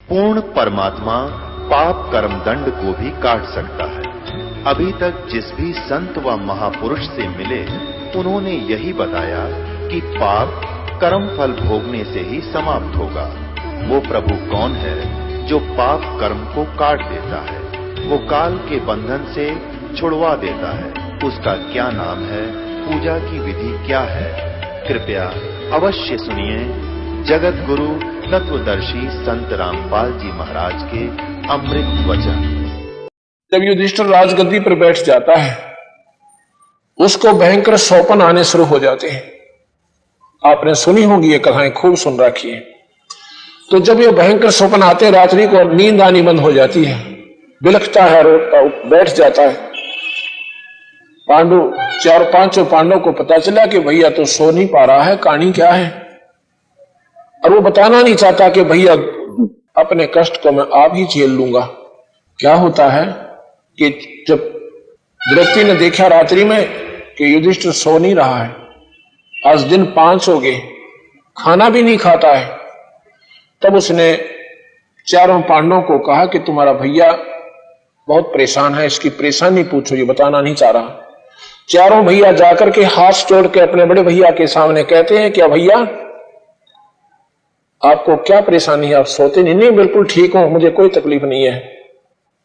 पूर्ण परमात्मा पाप कर्म दंड को भी काट सकता है। अभी तक जिस भी संत व महापुरुष से मिले, उन्होंने यही बताया कि पाप कर्म फल भोगने से ही समाप्त होगा। वो प्रभु कौन है जो पाप कर्म को काट देता है, वो काल के बंधन से छुड़वा देता है। उसका क्या नाम है, पूजा की विधि क्या है? कृपया अवश्य सुनिए जगत गुरु तत्वदर्शी संत रामपाल जी महाराज के अमृत वचन। जब युधिष्ठिर राजगद्दी पर बैठ जाता है, उसको भयंकर सौपन आने शुरू हो जाते हैं। आपने सुनी होगी ये कथाएं, खूब सुन रखी है। तो जब ये भयंकर सौपन आते हैं, रात्रि को नींद आनी बंद हो जाती है, बिलखता है, रोता बैठ जाता है। पांडु, चार पांचों पांडवों को पता चला कि भैया तो सो नहीं पा रहा है, कहानी क्या है। और वो बताना नहीं चाहता कि भैया अपने कष्ट को मैं आप ही झेल लूंगा। क्या होता है कि जब द्रौपदी ने देखा रात्रि में कि युधिष्ठिर सो नहीं रहा है, आज दिन 5 हो गए, खाना भी नहीं खाता है, तब उसने चारों पांडवों को कहा कि तुम्हारा भैया बहुत परेशान है, इसकी परेशानी पूछो, ये बताना नहीं चाह रहा। चारों भैया जाकर के हाथ जोड़ के अपने बड़े भैया के सामने कहते हैं, क्या भैया आपको क्या परेशानी है, आप सोते नहीं? नहीं, बिल्कुल ठीक हूं, मुझे कोई तकलीफ नहीं है।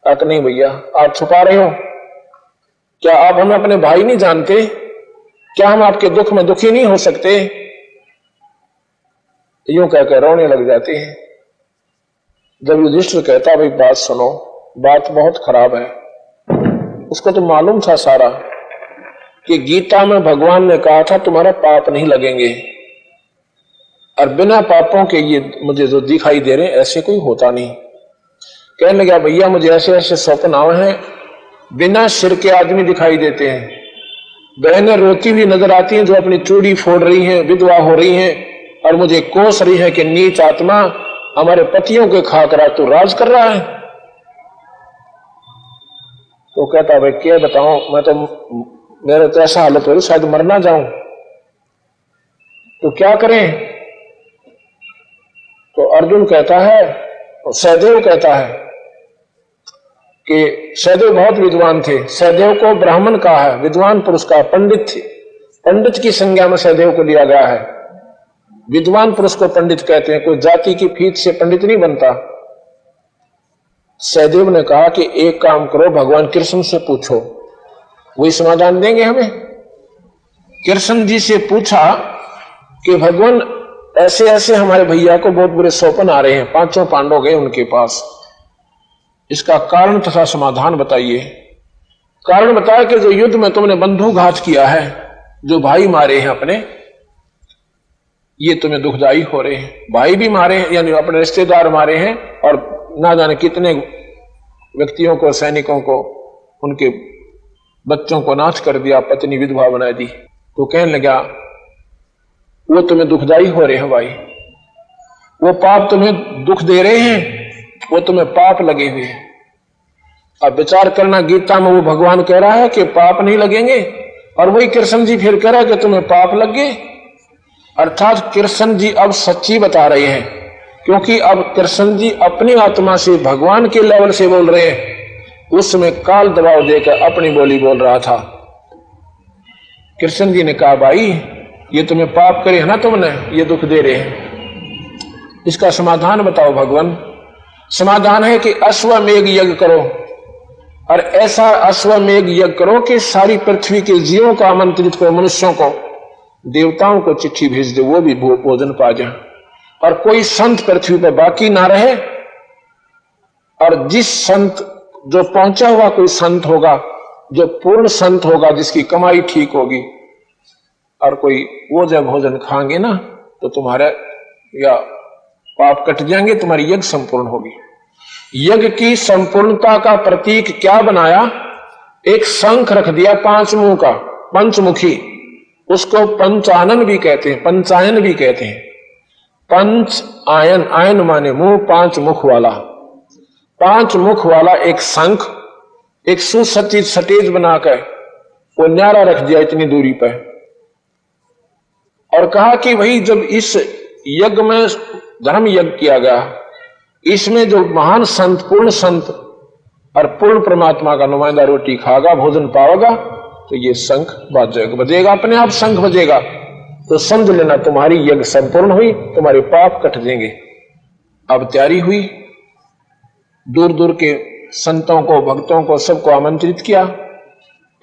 कहा नहीं भैया, आप छुपा रहे हो, क्या आप हमें अपने भाई नहीं जानते? क्या हम आपके दुख में दुखी नहीं हो सकते? यूं कहकर रोने लग जाते हैं। जब युधिष्ठिर कहता भाई बात सुनो, बात बहुत खराब है। उसको तो मालूम था सारा कि गीता में भगवान ने कहा था तुम्हारा पाप नहीं लगेंगे, और बिना पापों के ये मुझे जो दिखाई दे रहे ऐसे कोई होता नहीं। कहने लगा भैया मुझे ऐसे ऐसे स्वप्न आए हैं, बिना सिर के आदमी दिखाई देते हैं, बहनें रोती हुई नजर आती हैं जो अपनी चूड़ी फोड़ रही हैं, विधवा हो रही हैं, और मुझे कोस रही है कि नीच आत्मा, हमारे पतियों के खाकर तू राज कर रहा है। तो कहता भाई क्या बताऊं, मैं तो मेरे तो ऐसा हालत हो शायद मर ना जाऊं, तो क्या करें? तो अर्जुन कहता है, तो सहदेव कहता है कि सहदेव बहुत विद्वान थे, सहदेव को ब्राह्मण कहा है, विद्वान पुरुष का, पंडित थे, पंडित की संज्ञा में सहदेव को लिया गया है। विद्वान पुरुष को पंडित कहते हैं, कोई जाति की फीस से पंडित नहीं बनता। सहदेव ने कहा कि एक काम करो, भगवान कृष्ण से पूछो, वही समाधान देंगे हमें। कृष्ण जी से पूछा कि भगवान ऐसे ऐसे हमारे भैया को बहुत बुरे सौपन आ रहे हैं, 5 पांडव गए उनके पास, इसका कारण तथा समाधान बताइए। कारण बताया कि जो युद्ध में तुमने बंधुघात किया है, जो भाई मारे हैं अपने, ये तुम्हें दुखदाई हो रहे हैं। भाई भी मारे हैं, यानी अपने रिश्तेदार मारे हैं, और ना जाने कितने व्यक्तियों को, सैनिकों को, उनके बच्चों को नाश कर दिया, पत्नी विधवा बना दी। तो कहने लगा वो तुम्हें दुखदाई हो रहे हैं भाई, वो पाप तुम्हें दुख दे रहे हैं, वो तुम्हें पाप लगे हुए हैं। अब विचार करना, गीता में वो भगवान कह रहा है कि पाप नहीं लगेंगे, और वही कृष्ण जी फिर कह रहा है कि तुम्हें पाप लग गए। अर्थात कृष्ण जी अब सच्ची बता रहे हैं, क्योंकि अब कृष्ण जी अपनी आत्मा से भगवान के लेवल से बोल रहे हैं। उसमें काल दबाव देकर अपनी बोली बोल रहा था। कृष्ण जी ने कहा भाई ये तुम्हें पाप करे है ना, तुमने ये दुख दे रहे हैं, इसका समाधान बताओ भगवान। समाधान है कि अश्वमेघ यज्ञ करो, और ऐसा अश्वमेघ यज्ञ करो कि सारी पृथ्वी के जीवों को आमंत्रित करो, मनुष्यों को, देवताओं को चिट्ठी भेज दे, वो भी भोजन पा जाए, और कोई संत पृथ्वी पर बाकी ना रहे। और जिस संत, जो पहुंचा हुआ कोई संत होगा, जो पूर्ण संत होगा, जिसकी कमाई ठीक होगी, और कोई वो जब भोजन खाएंगे ना, तो तुम्हारे या पाप कट जाएंगे, तुम्हारी यज्ञ संपूर्ण होगी। यज्ञ की संपूर्णता का प्रतीक क्या बनाया? एक शंख रख दिया 5 मुंह का, पंचमुखी, उसको पंचानन भी कहते हैं, पंचायन भी कहते हैं। पंच आयन, आयन माने मुंह, 5 मुख वाला, 5 मुख वाला एक शंख, एक सुसज्जित स्टेज बनाकर वो न्यारा रख दिया इतनी दूरी पर, और कहा कि भाई जब इस यज्ञ में धर्म यज्ञ किया गया, इसमें जो महान संत, पूर्ण संत और पूर्ण परमात्मा का नुमाइंदा रोटी खागा, भोजन पाओगा, तो ये शंख बजेगा, अपने आप शंख बजेगा, तो समझ लेना तुम्हारी यज्ञ संपूर्ण हुई, तुम्हारे पाप कट जाएंगे। अब तैयारी हुई, दूर दूर के संतों को, भक्तों को, सबको आमंत्रित किया।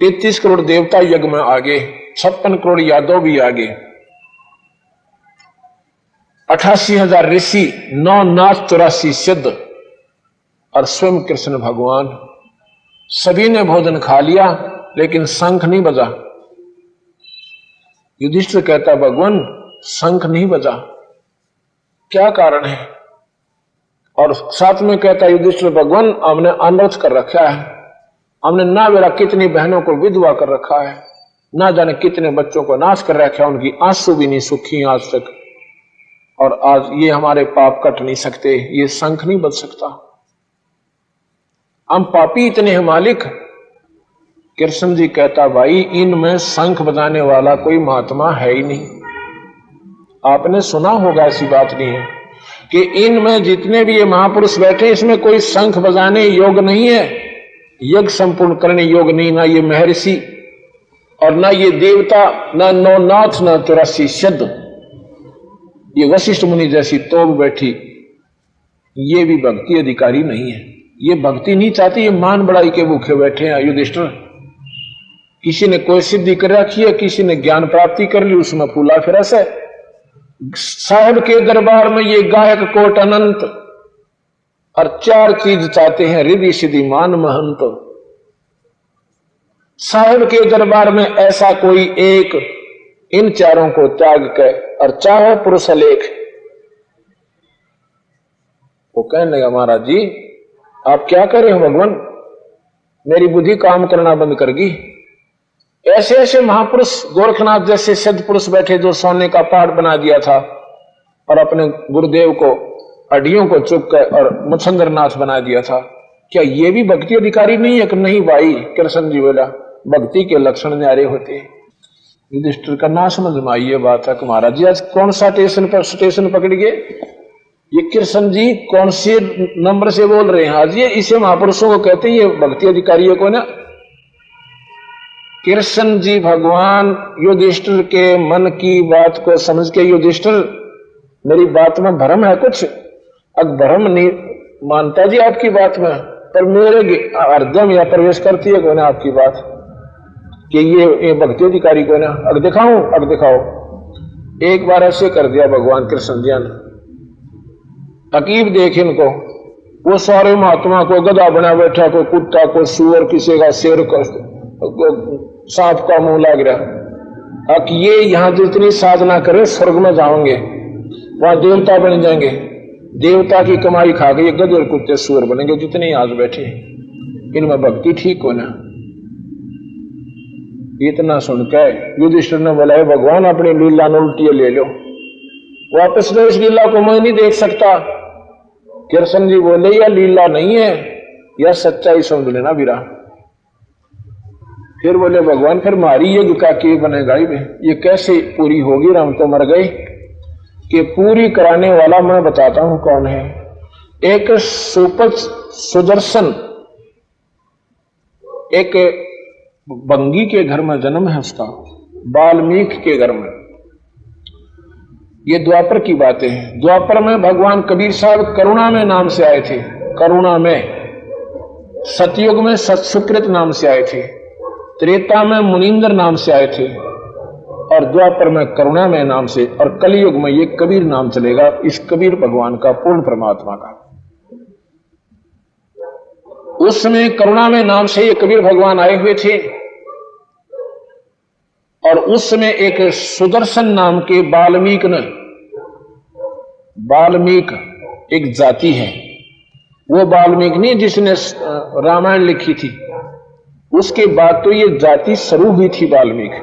33 करोड़ देवता यज्ञ में आगे, 56 करोड़ यादव भी आगे, 88,000 ऋषि, 9 नाथ, 84 सिद्ध और स्वयं कृष्ण भगवान, सभी ने भोजन खा लिया, लेकिन शंख नहीं बजा। युधिष्ठिर कहता, भगवान शंख नहीं बजा, क्या कारण है? और साथ में कहता युधिष्ठिर, भगवान हमने अनर्थ कर रखा है, हमने ना मेरा कितनी बहनों को विधवा कर रखा है, ना जाने कितने बच्चों को नाश कर रखा है, उनकी आंसू भी नहीं सूखी आज तक, और आज ये हमारे पाप कट नहीं सकते, ये शंख नहीं बज सकता, हम पापी इतने हैं मालिक। कृष्ण जी कहता, भाई इनमें शंख बजाने वाला कोई महात्मा है ही नहीं। आपने सुना होगा, ऐसी बात नहीं है कि इनमें जितने भी ये महापुरुष बैठे, इसमें कोई शंख बजाने योग नहीं है, यज्ञ संपूर्ण करने योग नहीं, ना ये महर्षि और ना ये देवता, ना 9 नाथ, ना 84 सिद्ध, ये वशिष्ठ मुनि जैसी तोब बैठी, ये भी भक्ति अधिकारी नहीं है। ये भक्ति नहीं चाहती, ये मान बढ़ाई के भूखे बैठे हैं। युधिष्ठिर, किसी ने कोई सिद्धि कर रखी है, किसी ने ज्ञान प्राप्ति कर ली, उसमें फूला फिरस है। साहब के दरबार में ये गायक कोट अनंत, और 4 चीज चाहते हैं, रिद्धि सिद्धि मान महंत। साहब के दरबार में ऐसा कोई एक इन चारों को त्याग कर और चाहो पुरुष लेख। वो कहने लगा, महाराज जी आप क्या कर रहे हो भगवान, मेरी बुद्धि काम करना बंद कर गई। ऐसे ऐसे महापुरुष, गोरखनाथ जैसे सिद्ध पुरुष बैठे, जो सोने का पहाड़ बना दिया था और अपने गुरुदेव को हड्डियों को चुप कर और मुछंदरनाथ बना दिया था, क्या ये भी भक्ति अधिकारी नहीं है? कि नहीं भाई, कृष्ण जी बोला, भक्ति के लक्षण न्यारे होते हैं। युधिष्ठिर का ना समझ में आई ये बात है कि महाराज जी आज कौन सा स्टेशन पकड़ गए, ये कृष्ण जी कौन से नंबर से बोल रहे हैं आज? ये इसे महापुरुषों को कहते हैं, ये भक्ति अधिकारियों को ना। कृष्ण जी भगवान युधिष्ठिर के मन की बात को समझ के, युधिष्ठिर मेरी बात में भ्रम है कुछ? अब भ्रम नहीं मानता जी आपकी बात में, पर मेरे हृदय में प्रवेश करती है कोई आपकी बात कि ये भक्ति अधिकारी को ना। अग दिखाओ। एक बार ऐसे कर दिया भगवान कृष्ण जी ने, अकीब देख इनको, वो सारे महात्मा को गधा बना बैठा, कोई कुत्ता, कोई सुअर, किसी का शेर, सांप का मुंह लग रहा। अब ये यहाँ जितनी साधना करे स्वर्ग में जाओगे, वहां देवता बन जाएंगे, देवता की कमाई खा के ये गधे कुत्ते सुअर बनेंगे जितने आज बैठे, इनमें भक्ति ठीक हो ना। इतना सुनकर युधिष्ठिर ने बोला, भगवान अपनी लीला न उल्टी ले लो, वापस लो, इस लीला को मैं नहीं देख सकता। कृष्ण जी बोले, यह लीला नहीं है, यह सच्चाई समझ लेना बीरा। फिर बोले, भगवान फिर मारी यज्ञ का के बनेगा, ये कैसे पूरी होगी? हम तो मर गए। कि पूरी कराने वाला मैं बताता हूं कौन है। एक सुदर्शन, एक बंगी के घर में जन्म है उसका, वाल्मीकि के घर में। ये द्वापर की बातें हैं। द्वापर में भगवान कबीर साहब करुणा में नाम से आए थे, करुणा में। सतयुग में सत्सुकृत नाम से आए थे, त्रेता में मुनींद्र नाम से आए थे, और द्वापर में करुणा में नाम से, और कलयुग में ये कबीर नाम चलेगा। इस कबीर भगवान का, पूर्ण परमात्मा का। उस समय करुणा में नाम से ये कबीर भगवान आए हुए थे, और उस समय एक सुदर्शन नाम के वाल्मीकि ने, वाल्मीकि एक जाति है, वो वाल्मीकि नहीं जिसने रामायण लिखी थी, उसके बाद तो ये जाति शुरू हुई थी वाल्मीकि,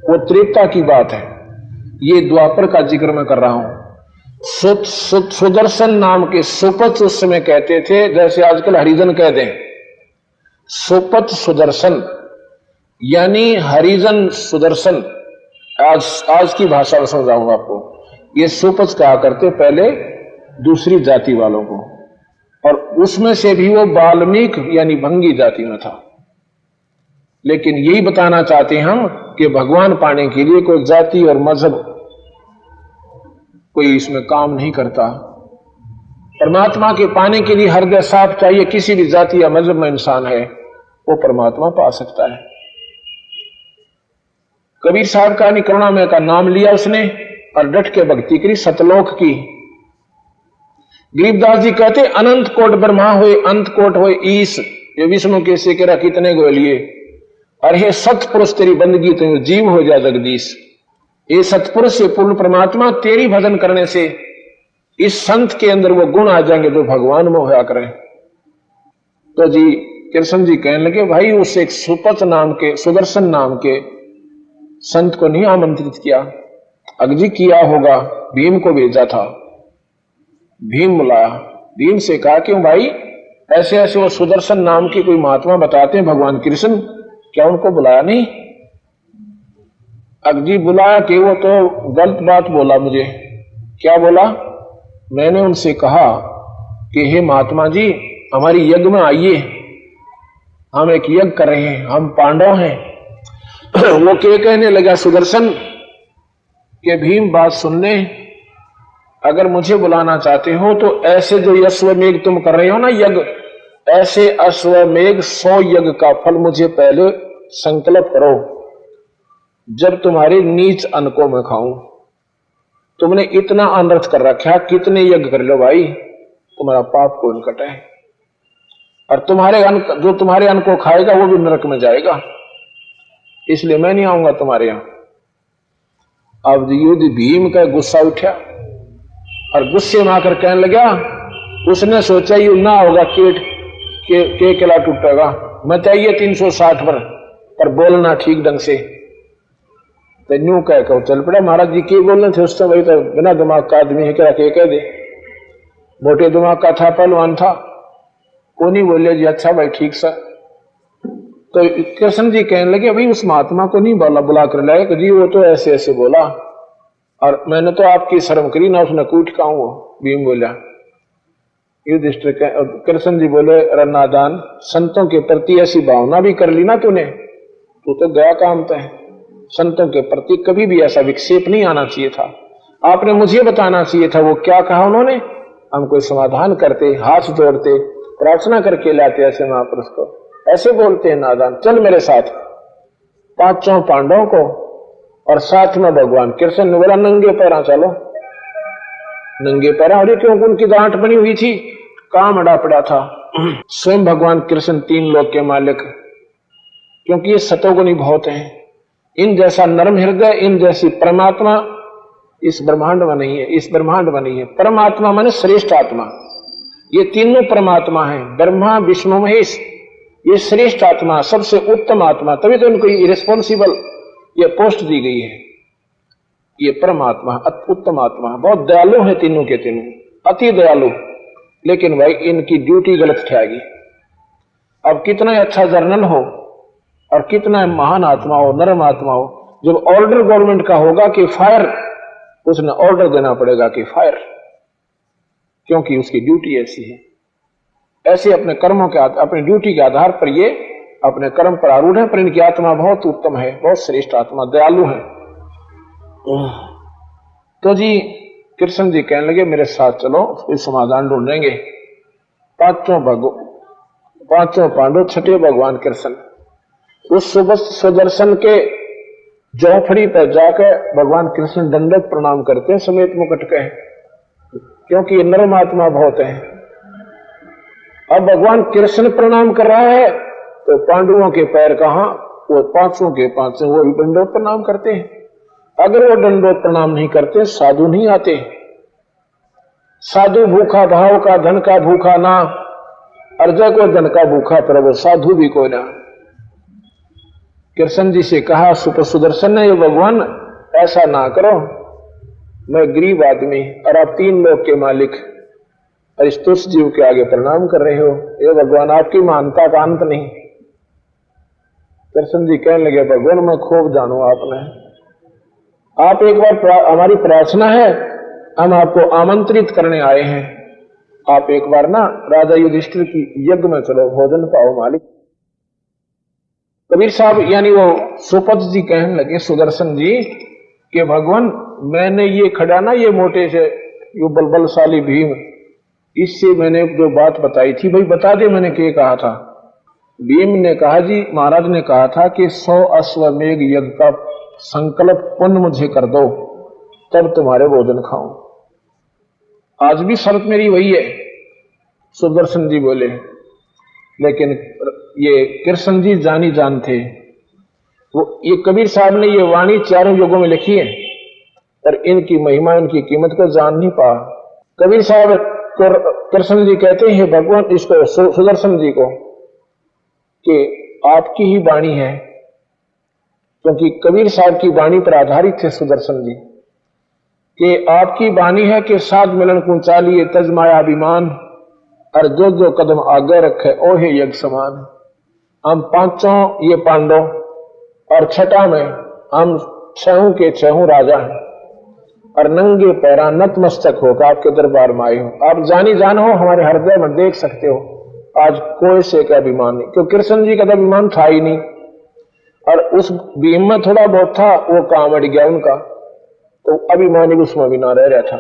वो त्रेता की बात है। ये द्वापर का जिक्र मैं कर रहा हूं। सुदर्शन नाम के सुपथ उस समय कहते थे, जैसे आजकल हरिजन कह दें। सुपथ सुदर्शन यानी हरिजन सुदर्शन। आज की भाषा में समझाऊंगा आपको। ये सुपथ कहा करते पहले दूसरी जाति वालों को, और उसमें से भी वो वाल्मीकि यानी भंगी जाति में था। लेकिन यही बताना चाहते हैं हम कि भगवान पाने के लिए कोई जाति और मजहब कोई इसमें काम नहीं करता। परमात्मा के पाने के लिए हृदय साफ चाहिए। किसी भी जाति या मजहब में इंसान है वो परमात्मा पा सकता है। कबीर साहब का करुणामय का नाम लिया उसने और डट के भक्ति करी सतलोक की। गरीबदास जी कहते अनंत कोट ब्रह्मा हुए अंत कोट हुए ईश, ये विष्णु के से करा कितने गोलिए, अरे सतपुरुष तेरी बंदगी तो जीव हो जा जगदीश। ये सतपुरुष से पूर्ण परमात्मा तेरी भजन करने से इस संत के अंदर वो गुण आ जाएंगे जो भगवान में होया करें। तो जी कृष्ण जी कहने लगे भाई उस एक सुपत नाम के सुदर्शन नाम के संत को नहीं आमंत्रित किया? अग्जी किया होगा, भीम को भेजा था। भीम बुलाया, भीम से कहा क्यों भाई ऐसे ऐसे वो सुदर्शन नाम की कोई महात्मा बताते हैं भगवान कृष्ण, क्या उनको बुलाया नहीं? अग्जी बुलाया कि वो तो गलत बात बोला मुझे। क्या बोला? मैंने उनसे कहा कि हे महात्मा जी हमारी यज्ञ में आइए, हम एक यज्ञ कर रहे हैं, हम पांडव हैं। वो क्या कहने लगा सुदर्शन के भीम बात सुन ले, अगर मुझे बुलाना चाहते हो तो ऐसे जो अश्वमेघ तुम कर रहे हो ना यज्ञ, ऐसे अश्वमेघ 100 यज्ञ का फल मुझे पहले संकल्प करो, जब तुम्हारे नीच अन्न को मैं खाऊं। तुमने इतना अनर्थ कर रखा, कितने यज्ञ कर लो भाई, तुम्हारा पाप को निकट है। और तुम्हारे अन्न जो तुम्हारे अन्न को खाएगा वो भी नरक में जाएगा, इसलिए मैं नहीं आऊंगा तुम्हारे यहां। अब युद्ध भीम का गुस्सा उठा और गुस्से में आकर कहने लगा, उसने सोचा ये ना होगा के किला टूटेगा, मैं चाहिए 360 पर बोलना ठीक ढंग से। तो न्यू कह चल पड़ा। महाराज जी के बोलने थे उस समय, तो बिना दिमाग का आदमी है क्या कह दे, मोटे दिमाग का था, पहलवान था, को नहीं बोले जी अच्छा भाई ठीक सा। तो कृष्ण जी कहने लगे भाई उस महात्मा को नहीं बुला कर लाए कि जी वो तो ऐसे ऐसे बोला और मैंने तो आपकी शर्म करी ना, उसने कूट का हूं। भीम बोला, युधिष्ठिर कृष्ण जी बोले नादान, संतों के प्रति ऐसी भावना भी कर ली ना तूने, तू तो गया काम तय। संतों के प्रति कभी भी ऐसा विक्षेप नहीं आना चाहिए था, आपने मुझे बताना चाहिए था। वो क्या कहा उन्होंने, हम कोई समाधान करते, हाथ जोड़ते, प्रार्थना करके लाते ऐसे महापुरुष को, ऐसे बोलते हैं नादान। चल मेरे साथ, 5 पांडवों को और साथ में भगवान कृष्ण ने बोला नंगे पैरा चलो। नंगे पैरा, और क्योंकि उनकी गांठ बनी हुई थी, काम अड़ा पड़ा था। स्वयं भगवान कृष्ण 3 लोक के मालिक, क्योंकि ये सतोगुणी बहुत हैं। इन जैसा नरम हृदय, इन जैसी परमात्मा इस ब्रह्मांड में नहीं है, इस ब्रह्मांड में नहीं है। परमात्मा माने श्रेष्ठ आत्मा, ये तीनों परमात्मा हैं, ब्रह्मा विष्णु महेश, ये श्रेष्ठ आत्मा, सबसे उत्तम आत्मा, तभी तो इनको रिस्पॉन्सिबल ये पोस्ट दी गई है। ये परमात्मा उत्तम आत्मा, बहुत दयालु है, तीनों के तीनों अति दयालु। लेकिन भाई इनकी ड्यूटी गलत ठहरेगी। अब कितना अच्छा जर्नल हो और कितना महान आत्मा हो, नरम आत्मा हो, जब ऑर्डर गवर्नमेंट का होगा कि फायर, उसने ऑर्डर देना पड़ेगा कि फायर, क्योंकि उसकी ड्यूटी ऐसी है। ऐसे अपने कर्मों के अपनी ड्यूटी के आधार पर ये अपने कर्म पर आरूढ़ है, पर इनकी आत्मा बहुत उत्तम है, बहुत श्रेष्ठ आत्मा, दयालु है। तो जी कृष्ण जी कहने लगे मेरे साथ चलो, इस समाधान ढूंढेंगे। 5 पांडव, 6ठे भगवान कृष्ण उस सुदर्शन के झोपड़ी पर जाकर भगवान कृष्ण दंडक प्रणाम करते हैं समेत मुकुट के, क्योंकि ये नरम आत्मा बहुत है। अब भगवान कृष्ण प्रणाम कर रहा है तो पांडवों के पैर कहां, वो 5 के 5 वो भी दंडोत प्रणाम करते हैं। अगर वो दंडोत प्रणाम नहीं करते साधु नहीं आते। साधु भूखा भाव का, धन का भूखा ना, अर्जय को धन का भूखा, पर वो साधु भी कोई ना। कृष्ण जी से कहा सुदर्शन ने, ये भगवान ऐसा ना करो, मैं गरीब आदमी और आप 3 लोक के मालिक और इस तुच्छ जीव के आगे प्रणाम कर रहे हो, ये भगवान आपकी महानता का अंत नहीं। कृष्ण जी कहने लगे भगवान मैं खूब जानू आपने, आप एक बार हमारी प्रार्थना है, हम आपको आमंत्रित करने आए हैं, आप एक बार ना राजा युधिष्ठिर की यज्ञ में चलो, भोजन पाओ मालिक। कबीर साहब यानी वो सुपथ जी कहने लगे सुदर्शन जी कि भगवान मैंने ये खड़ा ना, ये मोटे से यो बलशाली भीम, इससे मैंने जो बात बताई थी भाई बता दे मैंने क्या कहा था। भीम ने कहा जी महाराज ने कहा था कि 100 अश्वमेघ यज्ञ का संकल्प पुण्य मुझे कर दो तब तुम्हारे भोजन खाऊं। आज भी शर्त मेरी वही है, सुदर्शन जी बोले। लेकिन ये कृष्ण जी जानी जान थे, वो ये कबीर साहब ने ये वाणी चारों युगों में लिखी है, पर इनकी महिमा इनकी कीमत को जान नहीं पा। कबीर साहब कृष्ण जी कहते हैं भगवान इसको सुदर्शन जी को कि आपकी ही वाणी है, क्योंकि कबीर साहब की वाणी पर आधारित थे सुदर्शन जी कि आपकी वाणी है कि साध मिलन को चालिए तज माया अभिमान, और जो जो कदम आगे रखे ओहे यज्ञ समान। हम पांचों ये पांडव और छठा में हम छहों के छहों राजा हैं और नंगे पैरा नतमस्तक होकर आपके दरबार में आए हो। आप जानी जान हो, हमारे हृदय में देख सकते हो आज कोई से का अभिमान नहीं, क्योंकि कृष्ण जी का तो अभिमान था ही नहीं, और उस भीम में थोड़ा बहुत था, वो काम अड़ गया उनका, तो अभिमानी उसमें भी ना रह रहा था।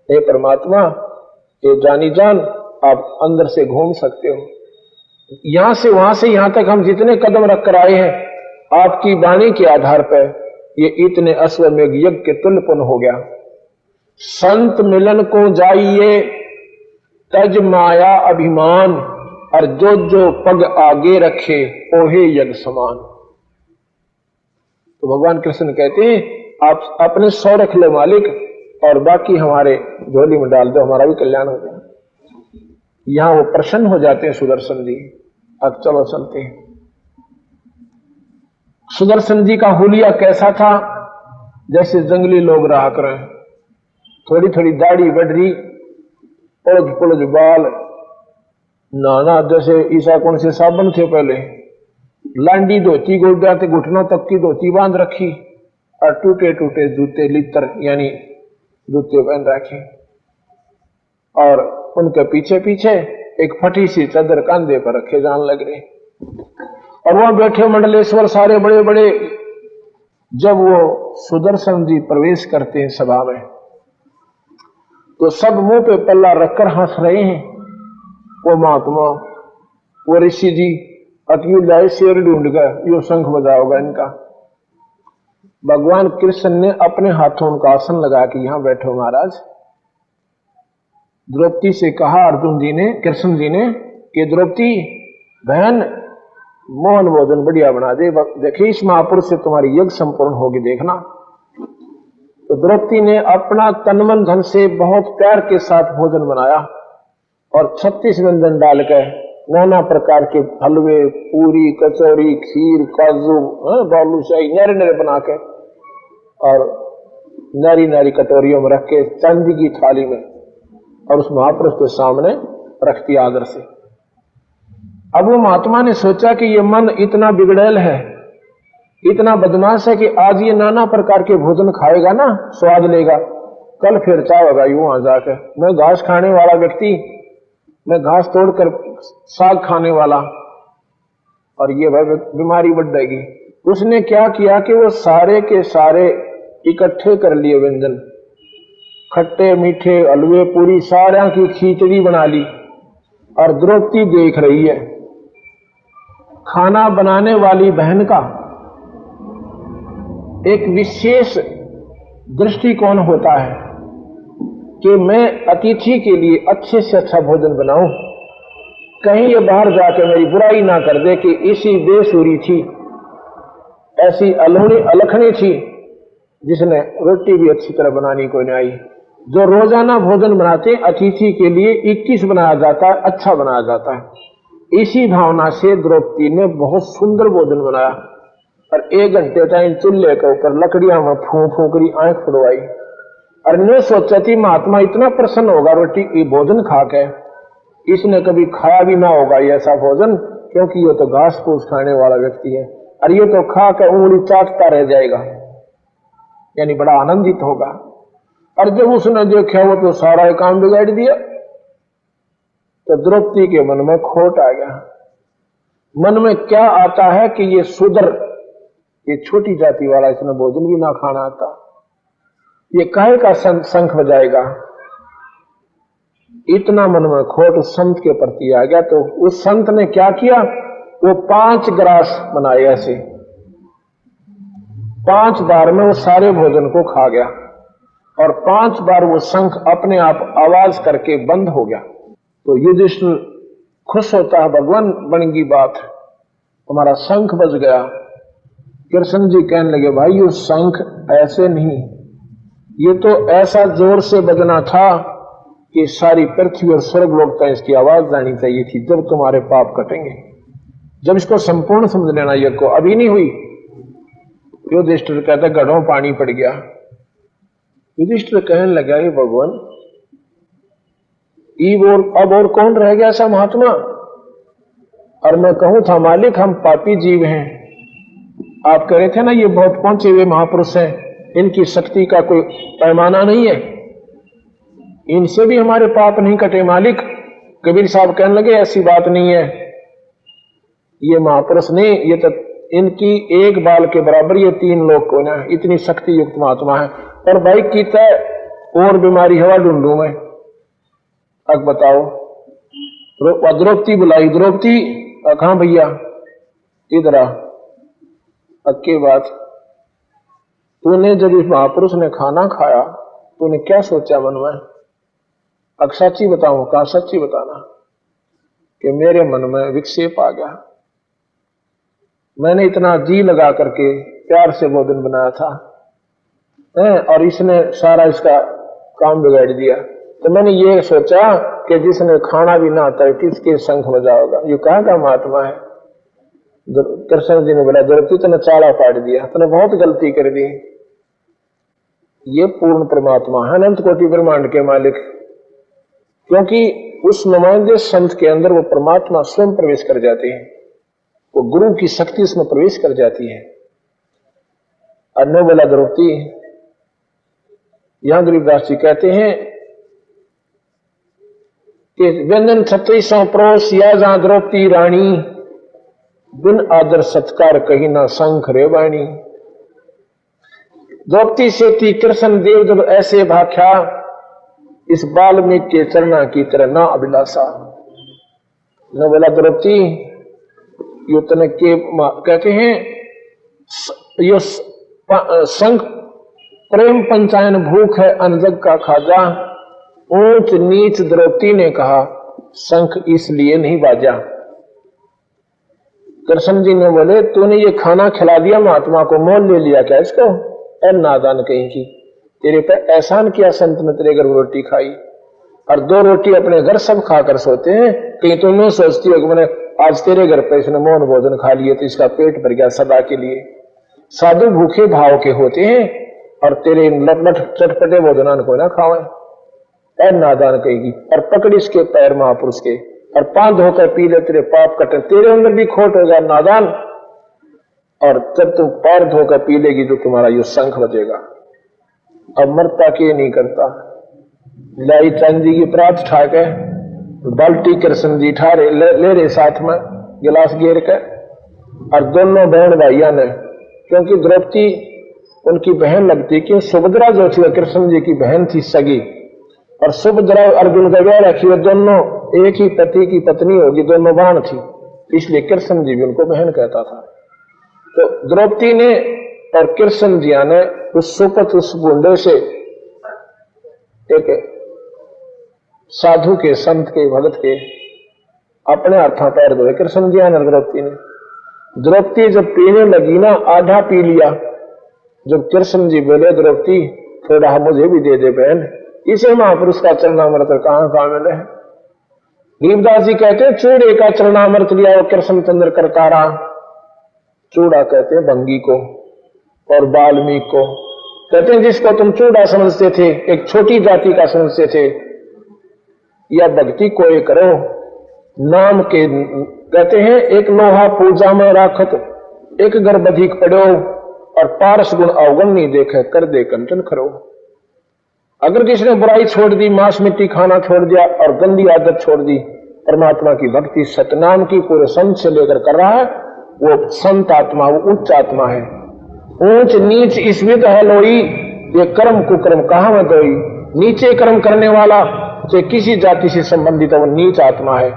हे परमात्मा ये जानी जान आप अंदर से घूम सकते हो, यहां से वहां से यहां तक हम जितने कदम रख कर आए हैं आपकी वाणी के आधार पर ये इतने अश्वमेघ यज्ञ के तुल्य पुण्य हो गया। संत मिलन को जाइए तज माया अभिमान, और जो जो पग आगे रखे ओहे यज्ञ समान। तो भगवान कृष्ण कहते हैं आप अपने 100 रख लो मालिक, और बाकी हमारे झोली में डाल दो, हमारा भी कल्याण हो जाए। यहां वो प्रसन्न हो जाते हैं सुदर्शन जी। अब चलो चलते हैं। सुदर्शन जी का हुलिया कैसा था, जैसे जंगली लोग रहा करें, थोड़ी थोड़ी दाढ़ी बढ़ रही, पुलज पुलज बाल, नाना जैसे ईसा कौन से साबन थे पहले, लांडी धोती गोड्या ते घुटनों तक की धोती बांध रखी, और टूटे टूटे जूते लितर यानी जूते पहन रखे, और उनके पीछे पीछे एक फटी सी चादर कांधे पर रखे जान लग रहे। और वहां बैठे मंडलेश्वर सारे बड़े बड़े। जब वो सुदर्शन जी प्रवेश करते हैं सभा में, तो सब मुंह पे पल्ला रखकर हंस रहे हैं। वो महात्मा, वो ऋषि जी अतयु लाए शेर ढूंढ गए, यो शंख बजाओगा इनका। भगवान कृष्ण ने अपने हाथों उनका आसन लगा के यहां बैठो महाराज। द्रौपदी से कहा अर्जुन जी ने, कृष्ण जी ने, कि द्रौपदी बहन मोहन भोजन बढ़िया बना दे, देखिए इस महापुरुष से तुम्हारी यज्ञ संपूर्ण होगी देखना। तो द्रौपदी ने अपना तन मन धन से बहुत प्यार के साथ भोजन बनाया, और 36 व्यंजन डालकर नाना प्रकार के हलवे, पूरी, कचौरी, खीर, काजू, बालूशाही नरे नरे बना के, और नारी नारी कटोरियों में रख के चांदी की थाली में, और उस महापुरुष के सामने रखती आदर से। अब वो महात्मा ने सोचा कि ये मन इतना बिगड़ैल है, इतना बदमाश है कि आज ये नाना प्रकार के भोजन खाएगा ना, स्वाद लेगा, कल फिर चाहेगा यूं वहां जाकर। मैं घास खाने वाला व्यक्ति, मैं घास तोड़कर साग खाने वाला, और ये बीमारी बढ़ जाएगी। उसने क्या किया कि वो सारे के सारे इकट्ठे कर लिए व्यंजन, खट्टे मीठे हलवे पूरी सारा की खिचड़ी बना ली, और द्रौपदी देख रही है। खाना बनाने वाली बहन का एक विशेष दृष्टिकोण होता है कि मैं अतिथि के लिए अच्छे से अच्छा भोजन बनाऊं, कहीं ये बाहर जाकर मेरी बुराई ना कर दे कि इसी बेसुरी थी, ऐसी अलखनी थी जिसने रोटी भी अच्छी तरह बनानी कोई नहीं आई। जो रोजाना भोजन बनाते अतिथि के लिए 21 बनाया जाता है, अच्छा बनाया जाता है। इसी भावना से द्रौपदी ने बहुत सुंदर भोजन बनाया, और 1 घंटे तक चूल्हे के ऊपर लकड़ियां में फूंक फूंकरी आंख फुड़वाई, और ने सोचा थी महात्मा इतना प्रसन्न होगा रोटी की भोजन खा के, इसने कभी खाया भी ना होगा ये ऐसा भोजन, क्योंकि ये तो घास फूस खाने वाला व्यक्ति है, और ये तो खा कर उंगली चाटता रह जाएगा, यानी बड़ा आनंदित होगा। और जब उसने देखा वो तो सारा काम बिगाड़ दिया, तो द्रौपदी के मन में खोट आ गया। मन में क्या आता है कि ये शूद्र, ये छोटी जाति वाला, इसने भोजन भी ना खाना आता, ये काहे का शंख बजाएगा। इतना मन में खोट उस संत के प्रति आ गया। तो उस संत ने क्या किया, वो 5 ग्रास बनाए ऐसे, 5 बार में वो सारे भोजन को खा गया और 5 बार वो शंख अपने आप आवाज करके बंद हो गया। तो युधिष्ठिर खुश होता है, भगवान बन गई बात, हमारा शंख बज गया। कृष्ण जी कहने लगे, भाई ये शंख ऐसे नहीं, ये तो ऐसा जोर से बजना था कि सारी पृथ्वी और स्वर्ग लोक तक इसकी आवाज जानी चाहिए थी, जब तुम्हारे पाप कटेंगे। जब इसको संपूर्ण समझ लेना यज्ञ को, अभी नहीं हुई। युधिष्ठिर कहता घड़ों पानी पड़ गया। युधिष्ठिर कहने लगा, ये भगवान अब और कौन रह गया ऐसा महात्मा। और मैं कहूं था मालिक, हम पापी जीव हैं। आप कह रहे थे ना ये बहुत पहुंचे हुए महापुरुष हैं, इनकी शक्ति का कोई पैमाना नहीं है, इनसे भी हमारे पाप नहीं कटे मालिक। कबीर साहब कहने लगे, ऐसी बात नहीं है, ये महापुरुष नहीं, ये तो इनकी एक बाल के बराबर ये 3 लोग को ना, इतनी शक्ति युक्त महात्मा है। और भाई कीता और बीमारी हवा ढूंढू मैं, अब बताओ। द्रौपदी बुलाई, द्रौपदी कहां भैया, इधर आ। अक्के बात, तूने जब इस महापुरुष ने खाना खाया तूने क्या सोचा मन में? अब सच्ची बताऊं, कहा सच्ची बताना कि मेरे मन में विक्षेप आ गया। मैंने इतना जी लगा करके प्यार से भोजन बनाया था और इसने सारा इसका काम बिगाड़ दिया। तो मैंने ये सोचा कि जिसने खाना भी ना आता है किसके शंख बजाओगा, ये कहाँ का महात्मा है। कृष्ण जी ने बोला, द्रौपदी तूने चाड़ा फाड़ दिया, तूने बहुत गलती कर दी। ये पूर्ण परमात्मा है, अनंत कोटि ब्रह्मांड के मालिक। क्योंकि उस नुमाइंदे संत के अंदर वो परमात्मा स्वयं प्रवेश कर जाते हैं, वो गुरु की शक्ति उसमें प्रवेश कर जाती है। अन्य बोला द्रौपदी, यहां गरीबदास जी कहते हैं कि व्यंजन 36 परोस या जहां द्रौपदी रानी, बिन आदर सत्कार कही ना शंख रे वाणी। द्रौपदी से थी कृष्ण देव जब ऐसे भाख्या, इस बाल्मीकि के चरणा की तरह ना अभिलाषा। न बोला द्रौपदी, यो तने के कहते हैं यो शंख प्रेम पंचायन भूख है अनजग का खाजा। ऊंच नीच द्रौपदी ने कहा, शंख इसलिए नहीं बाजा। कृष्ण जी ने बोले, तूने ये खाना खिला दिया महात्मा को, मोल ले लिया क्या इसको? ए नादान कहीं की, तेरे पे एहसान किया संत ने, तेरे घर रोटी खाई और 2 रोटी अपने घर सब खाकर सोते हैं। कहीं तुम नहीं सोचती हो कि मैंने आज तेरे घर पे इसने मौन भोजन खा लिए तो इसका पेट भर गया सदा के लिए। साधु भूखे भाव के होते हैं और तेरे लटलट चटपटे भोजनान को ना खावे। ए नादान कहेगी, और पकड़ इसके पैर महापुरुष के और 5 धोकर पी ले, तेरे पाप कटे। तेरे अंदर भी खोट होगा नादान, और जब तुम पैर धोकर पी लेगी तो तुम्हारा ये शंख बजेगा। अब मरता के नहीं करता, लाई चांदी की प्रात ठाके बाल्टी कृष्ण जी ठारे ले रहे साथ में गिलास घेर के, और दोनों बहन भाइयों ने, क्योंकि द्रौपदी उनकी बहन लगती, कि सुभद्रा जो थी कृष्ण जी की बहन थी सगी, और सुभद्रा अर्जुन का ब्याह रखी, वो दोनों एक ही पति की पत्नी होगी, दोनों बहन थी, इसलिए कृष्ण जी भी उनको बहन कहता था। तो द्रौपदी ने और कृष्ण जी ने उस सुपत उस गुंडे से एक साधु के संत के भगत के अपने हाथों पैर धोए कृष्ण जी ने द्रौपदी ने। द्रौपदी जब पीने लगी ना, आधा पी लिया। जब कृष्ण जी बोले, द्रौपदी थोड़ा मुझे भी दे दे बहन, इसे महापुरुष का चरणामृत कहां मिले। गरीबदास जी कहते हैं, चूड़े का चरणामृत लिया वो कृष्णचंद्र करतारा। चूड़ा कहते हैं भंगी को और वाल्मीकि को। कहते हैं जिसको तुम चूड़ा समझते थे, एक छोटी जाति का समझते थे, या भक्ति को ये करो नाम के। कहते हैं एक लोहा पूजा में राखत, एक गर्भ अधिक पड़ो, और पारस गुण अवगुण नहीं देखे, कर दे कंचन खरो। अगर किसी ने बुराई छोड़ दी, मांस मिट्टी खाना छोड़ दिया और गंदी आदत छोड़ दी, परमात्मा की भक्ति सतनाम की पूरे संत से लेकर कर रहा है, वो संत आत्मा, वो उच्च आत्मा है। ऊंच नीच इसविद है लोई, ये कर्म कुकर्म कहां में दोई। नीचे कर्म करने वाला जो किसी जाति से संबंधित है वो नीच आत्मा है,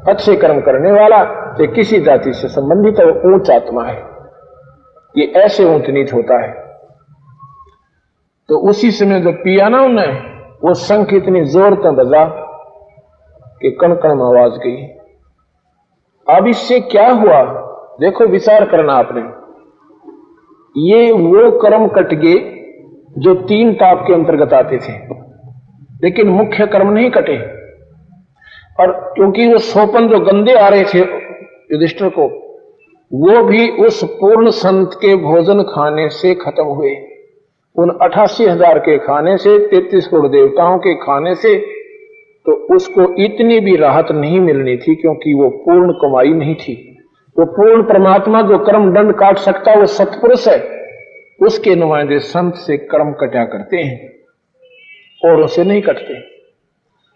अच्छे कर्म करने वाला जो किसी जाति से संबंधित है वो ऊंच आत्मा है। ये ऐसे ऊंच नीच होता है। तो उसी समय जब पिया ना उन्हें, वो शंख इतनी जोर से बजा कि कण कण में आवाज गई। अब इससे क्या हुआ, देखो विचार करना आपने। ये वो कर्म कट गए जो 3 ताप के अंतर्गत आते थे, लेकिन मुख्य कर्म नहीं कटे। और क्योंकि वो सोपन जो गंदे आ रहे थे युधिष्ठिर को, वो भी उस पूर्ण संत के भोजन खाने से खत्म हुए। उन 88,000 के खाने से, 33 करोड़ देवताओं के खाने से, तो उसको इतनी भी राहत नहीं मिलनी थी, क्योंकि वो पूर्ण कमाई नहीं थी। वो पूर्ण परमात्मा जो कर्म दंड काट सकता है वो सत्पुरुष है, उसके नुमाइंदे संत से कर्म कटा करते हैं और उसे नहीं कटते।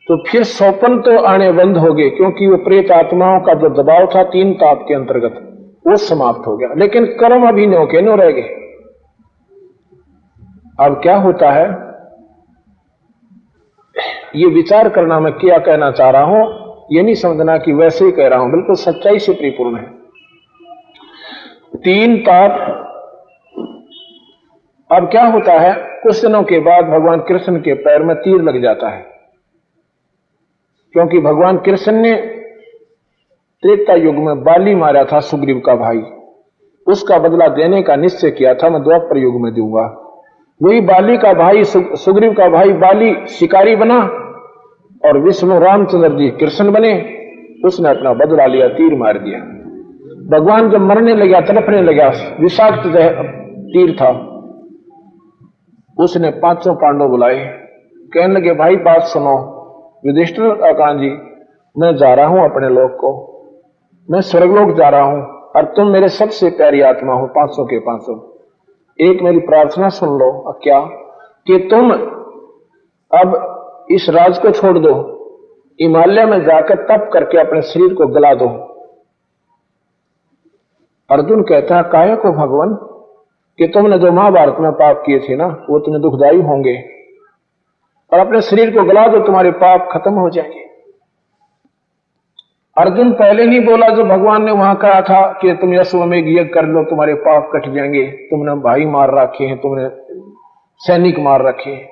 तो फिर सोपन तो आने बंद हो गए, क्योंकि वो प्रेत आत्माओं का जो दबाव था 3 ताप के अंतर्गत वो समाप्त हो गया, लेकिन कर्म अभी नो के नो रह गए। अब क्या होता है, ये विचार करना मैं क्या कहना चाह रहा हूं, ये नहीं समझना कि वैसे ही कह रहा हूं, बिल्कुल सच्चाई से परिपूर्ण है। 3 ताप। अब क्या होता है, कुछ दिनों के बाद भगवान कृष्ण के पैर में तीर लग जाता है, क्योंकि भगवान कृष्ण ने त्रेता युग में बाली मारा था, सुग्रीव का भाई। उसका बदला देने का निश्चय किया था, मैं द्वापर युग में दूंगा। वही बाली का भाई, सुग्रीव का भाई बाली शिकारी बना और विष्णु रामचंद्र जी कृष्ण बने। उसने अपना बदला लिया, तीर मार दिया। भगवान जब मरने लगा, तड़पने लगा, विषाक्त तीर था, उसने 5 पांडव बुलाए, कहने लगे भाई बात सुनो। युधिष्ठिर आकान जी, मैं जा रहा हूं अपने लोक को, मैं स्वर्गलोक जा रहा हूं, और तुम मेरे सबसे प्यारी आत्मा हो, 500 के 500। एक मेरी प्रार्थना सुन लो। क्या? कि तुम अब इस राज को छोड़ दो, हिमालय में जाकर तप करके अपने शरीर को गला दो। अर्जुन कहता है काहे को भगवान, कि तुमने जो महाभारत में पाप किए थे ना, वो तुम्हें दुखदायी होंगे, और अपने शरीर को गला दो, तुम्हारे पाप खत्म हो जाएंगे। अर्जुन पहले नहीं बोला जो भगवान ने वहां कहा था कि तुम अश्वमेध यज्ञ कर लो, तुम्हारे पाप कट जाएंगे, तुमने भाई मार रखे हैं, तुमने सैनिक मार रखे हैं।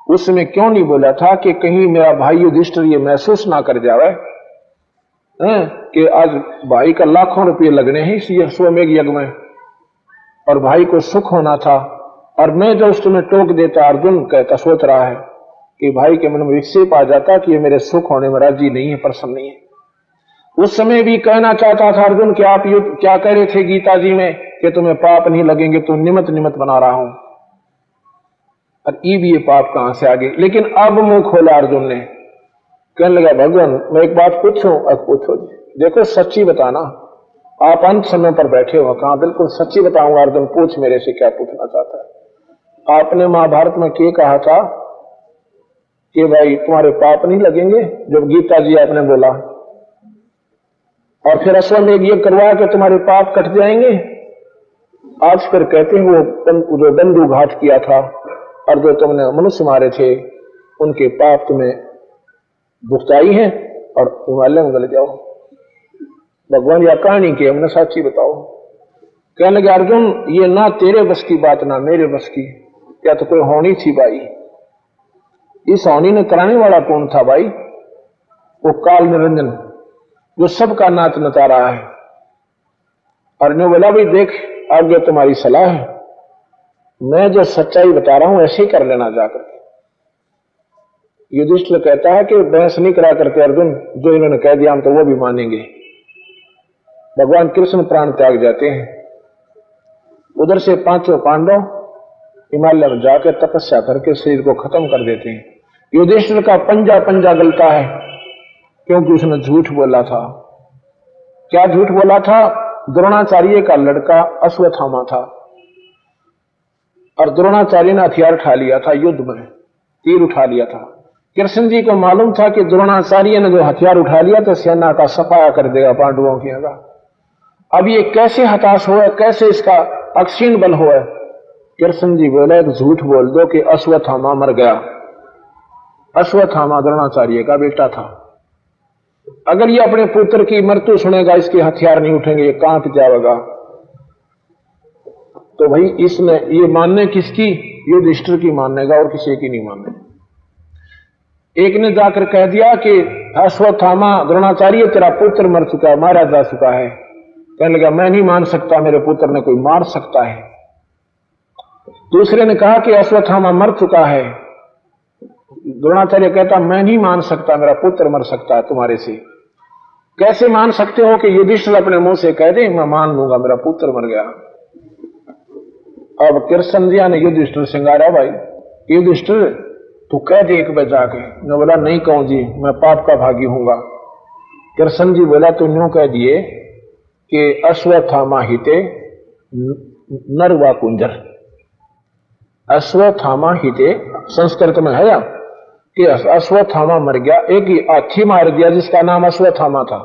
उसमें क्यों नहीं बोला था कि कहीं मेरा भाई युधिष्ठिर ये महसूस ना कर जावे कि आज भाई का लाखों रुपये लगने हैं इस अश्वमेध यज्ञ में, और भाई को सुख होना था, और मैं जो तुम्हें टोक देता। अर्जुन कहता, सोच रहा है कि भाई के मन में विक्षेप आ जाता कि ये मेरे सुख होने में राजी नहीं है, प्रसन्न नहीं है। उस समय भी कहना चाहता था अर्जुन कि आप ये क्या कह रहे थे गीता जी में कि तुम्हें पाप नहीं लगेंगे, तुम निमित्त निमित्त बना रहा हूं, और ये पाप कहां से आ गए। लेकिन अब मुंह खोला अर्जुन ने, कहने लगा भगवान मैं एक बात पूछूं? अब पूछो। देखो सच्ची बताना, आप अंत समय पर बैठे हो। कहा बिल्कुल सच्ची बताऊंगा अर्जुन, पूछ मेरे से क्या पूछना चाहता है। आपने महाभारत में क्या कहा था कि भाई तुम्हारे पाप नहीं लगेंगे, जब गीता जी आपने बोला, और फिर अश्वमेध यज्ञ करवा के तुम्हारे पाप कट जाएंगे। आज फिर कहते हैं वो जो बंधु घात किया था और जो तुमने मनुष्य मारे थे, उनके पाप तुम्हें भुगताई है और हिमालय में गल जाओ। भगवान या कहानी की हमने साची बताओ। कहने लगे अर्जुन ये ना तेरे बस की बात ना मेरे बस की, क्या तो कोई होनी थी भाई। इस होनी ने कराने वाला कौन था भाई? वो काल निरंजन जो सबका नाच नचा रहा है। और ने बोला भाई देख आगे तुम्हारी सलाह है, मैं जो सच्चाई बता रहा हूं ऐसे ही कर लेना जाकर। युधिष्ठिर कहता है कि बहस नहीं करा करते अर्जुन, जो इन्होंने कह दिया हम तो वो भी मानेंगे। भगवान कृष्ण प्राण त्याग जाते हैं। उधर से 5 पांडव हिमालय में जाकर तपस्या करके शरीर को खत्म कर देते हैं। युधिष्ठिर का पंजा पंजा गलता है, क्योंकि उसने झूठ बोला था। क्या झूठ बोला था? द्रोणाचार्य का लड़का अश्वत्थामा था, और द्रोणाचार्य ने हथियार उठा लिया था, युद्ध में तीर उठा लिया था। कृष्ण जी को मालूम था कि द्रोणाचार्य ने जो हथियार उठा लिया तो सेना का सफाया कर देगा पांडवों की जगह। अब ये कैसे हताश हुआ, कैसे इसका अक्षीण बल हुआ। कृष्ण जी बोले एक झूठ बोल दो कि अश्वत्थामा मर गया। अश्वत्थामा द्रोणाचार्य का बेटा था। अगर ये अपने पुत्र की मृत्यु सुनेगा, इसके हथियार नहीं उठेंगे, ये कांप जाएगा। तो भाई इसने ये मानने किसकी, युधिष्ठिर की मानेगा और किसी की नहीं मानने। एक ने जाकर कह दिया कि अश्वत्थामा द्रोणाचार्य तेरा पुत्र मर चुका है, मारा जा चुका है। कहने लगा मैं नहीं मान सकता, मेरे पुत्र ने कोई मार सकता है। दूसरे ने कहा कि अश्वत्थामा मर चुका है। द्रोणाचार्य कहता मैं नहीं मान सकता, मेरा पुत्र मर सकता है तुम्हारे से। कैसे मान सकते हो कि युधिष्ठिर अपने मुंह से कह दे मैं मान लूंगा मेरा पुत्र मर गया। अब कृष्ण जी ने युधिष्ठिर सिंगारा, भाई युधिष्ठिर तू कह दे एक बार जाके। मैं बोला नहीं कहूं जी, मैं पाप का भागी हूंगा। कृष्ण जी बोला तू न्यों कह दिए कि अश्वत्थामा हिते नरवा कुंजर। अश्वत्थामा हिते संस्कृत में है कि अश्वत्थामा मर गया, एक ही हाथी मार दिया जिसका नाम अश्वत्थामा था।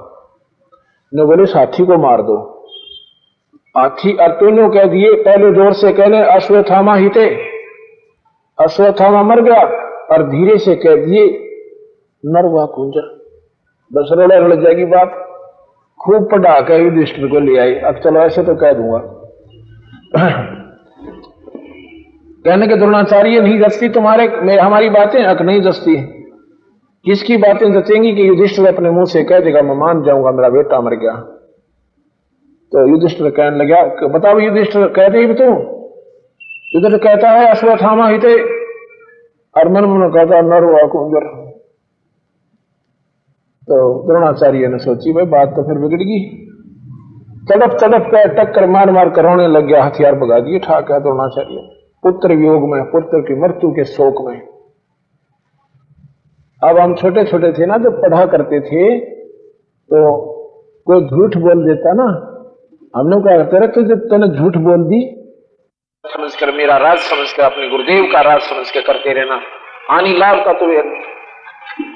ने बोले इस हाथी को मार दो। हाथी अर्तुन्यों कह दिए, पहले जोर से कहने अश्वत्थामा हिते, अश्वत्थामा मर गया, और धीरे से कह दिए नरवा कुंजर। बस रड़ जाएगी बात। खूब पढ़ा कर युधिष्ठिर को ले आई। अब चलो ऐसे तो कह दूंगा। कहने के द्रोणाचार्य नहीं जचती तुम्हारे हमारी बातें, अक नहीं जचती। किसकी बातें जचेंगी कि युधिष्ठिर अपने मुंह से कह देगा मैं मान जाऊंगा मेरा बेटा मर गया। तो युधिष्ठिर कहने लगा बताओ युधिष्ठिर कहते ही तू। युधिष्ठिर कहता है अश्वत्थामा हिते, और मन मन कहता नरवा कुंजर। तो द्रोणाचार्य ने सोची भाई बात तो फिर बिगड़ गई। तड़प तड़प कर टक्कर मार मार कर रोने लग गया, हथियार भगा दिए ठाक है द्रोणाचार्य। पुत्र वियोग में, पुत्र की मृत्यु के शोक में। अब हम छोटे छोटे थे ना, जब पढ़ा करते थे तो कोई झूठ बोल देता ना, हम लोग क्या करते रहे, तो जब तूने झूठ बोल दी समझकर, मेरा राज समझकर, अपने गुरुदेव का राज समझ के करते रहना, हानि लाभ का तुम्हें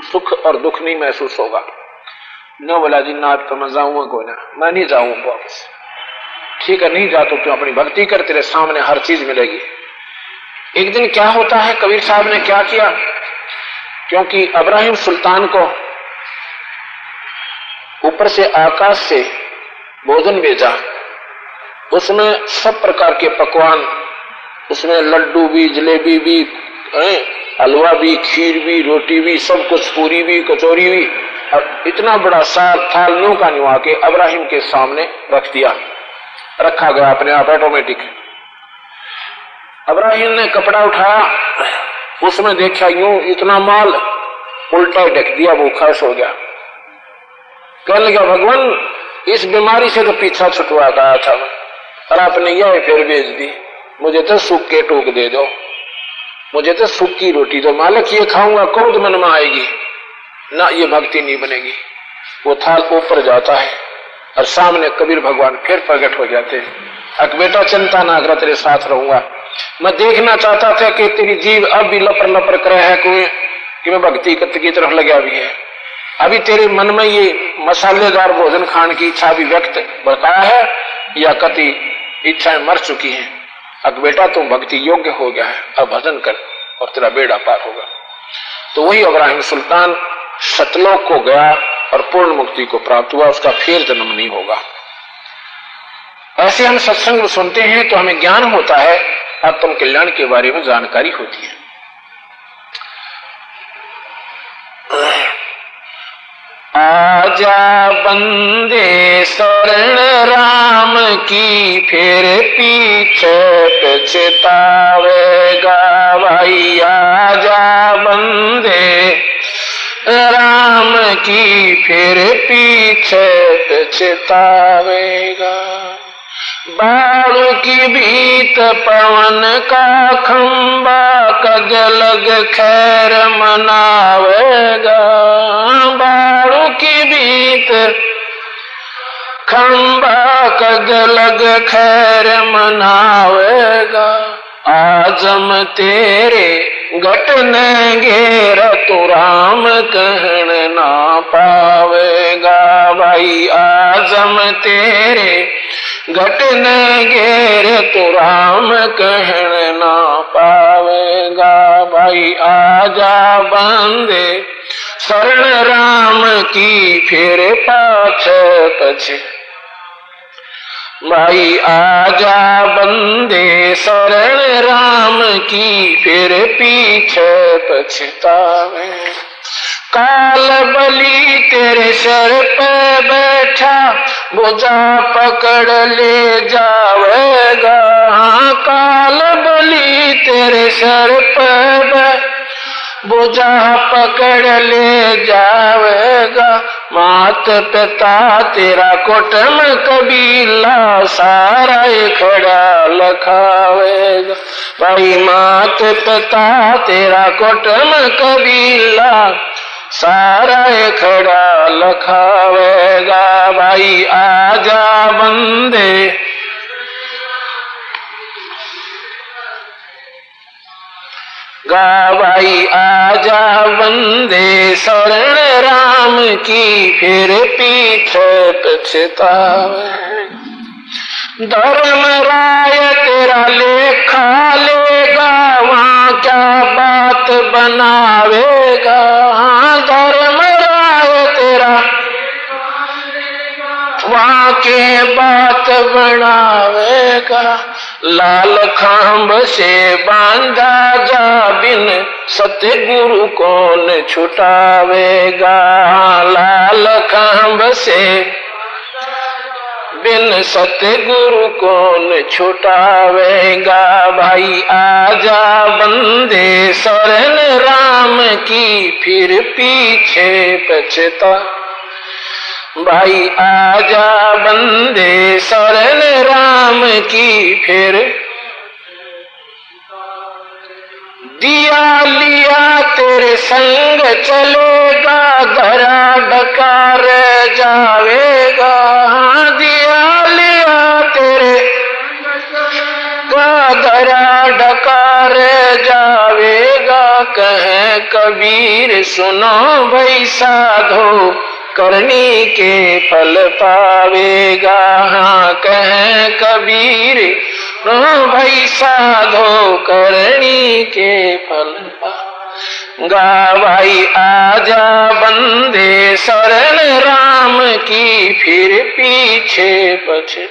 सुख और दुख नहीं महसूस होगा। नो बोला जी ना तो मैं जाऊंगा कोई ना, मैं नहीं जाऊंगा वापस। ठीक है नहीं जा तो क्यों, अपनी भक्ति कर, तेरे सामने हर चीज मिलेगी। एक दिन क्या होता है, कबीर साहब ने क्या किया, क्योंकि इब्राहिम सुल्तान को ऊपर से आकाश से भोजन भेजा, उसमें सब प्रकार के पकवान, उसमें लड्डू भी, जलेबी भी, हलवा भी, खीर भी, रोटी भी, सब कुछ, पूरी भी, कचौरी भी, और इतना बड़ा थाल न्यू का न्यू आके इब्राहिम के सामने रख दिया, रखा गया अपने आप ऑटोमेटिक। इब्राहिम ने कपड़ा उठाया, उसमें देखा यूं इतना माल, उल्टा ढक दिया, वो खर्च हो गया। कहने लगा भगवान इस बीमारी से तो पीछा छुटवा गया था मैं, और आपने यह फिर भेज दी, मुझे तो सूख के टूक दे दो, मुझे तो सूखी रोटी दो। मालिक ये खाऊंगा क्रोध मन में आएगी ना, ये भक्ति नहीं बनेगी। वो थाल ऊपर जाता है और सामने कबीर भगवान फिर प्रकट हो जाते हैं। अक बेटा चिंता ना कर, तेरे साथ रहूंगा। मैं देखना चाहता था कि तेरी जीव अब भी लपर लपर करे है कि मैं भक्ति की तरफ लगा भी है। अभी तेरे मन में ये मसालेदार भोजन खाने की इच्छा भी व्यक्त बरकाया है, या कति इच्छाएं मर चुकी हैं। अब बेटा तुम भक्ति योग्य हो गया है, अब भजन कर और तेरा बेड़ा पार होगा। तो वही इब्राहिम सुल्तान सतलोक को गया और पूर्ण मुक्ति को प्राप्त हुआ, उसका फिर जन्म नहीं होगा। ऐसे हम सत्संग सुनते हैं तो हमें ज्ञान होता है, आत्म कल्याण के बारे में जानकारी होती है। आजा बंदे शरण राम की, फिर पीछे पछतावेगा भाई। आजा बंदे राम की, फिर पीछे पछतावेगा। बाढ़ की भीत पवन का खंबा, कद लग खैर मनावेगा। बाढ़ की भीत खंबा, कद लग खैर मनावेगा। आजम तेरे घटने घेर तू राम कहन ना पावेगा। भाई आजम तेरे घटने घेर तू राम कहन ना पावेगा। भाई आजा बंदे शरण राम की फिर पाछे पछे। भाई आजा बंदे शरण राम की फिर पीछे पछतावे। काल बलि तेरे सर पे बैठा बोझा पकड़ ले जावेगा। काल बलि तेरे सर पे बोझा पकड़ ले जावेगा। मात पिता तेरा कुटुंब कबीला सारा खड़ा लखावेगा। भाई मात पिता तेरा कुटुंब कबीला सारा खड़ा लखावेगा। भाई आजा बंदे गा। भाई आजा बंदे शरण राम की फिर पीछे पछतावे। धर्म राय तेरा लेखा लेगा वहां क्या बात बनावेगा। धर्म राय तेरा वहां के बात बनावेगा। लाल खांब से बांधा जा बिन सतगुरु कौन छुटावेगा। लाल खांब से बिन सतगुरु कौन छुटावेगा। भाई आजा बंदे शरण राम की फिर पीछे पछता। भाई आजा बंदे शरण राम की फिर। दिया लिया तेरे संग चलेगा धरा डकार जावेगा। दिया लिया तेरे धरा डकार जावेगा। कहे कबीर सुनो भाई साधो करनी के फल पावेगा। हाँ कहे कबीर भाई साधो करनी के फल पावेगा। भाई आजा बंदे शरण राम की फिर पीछे पछे।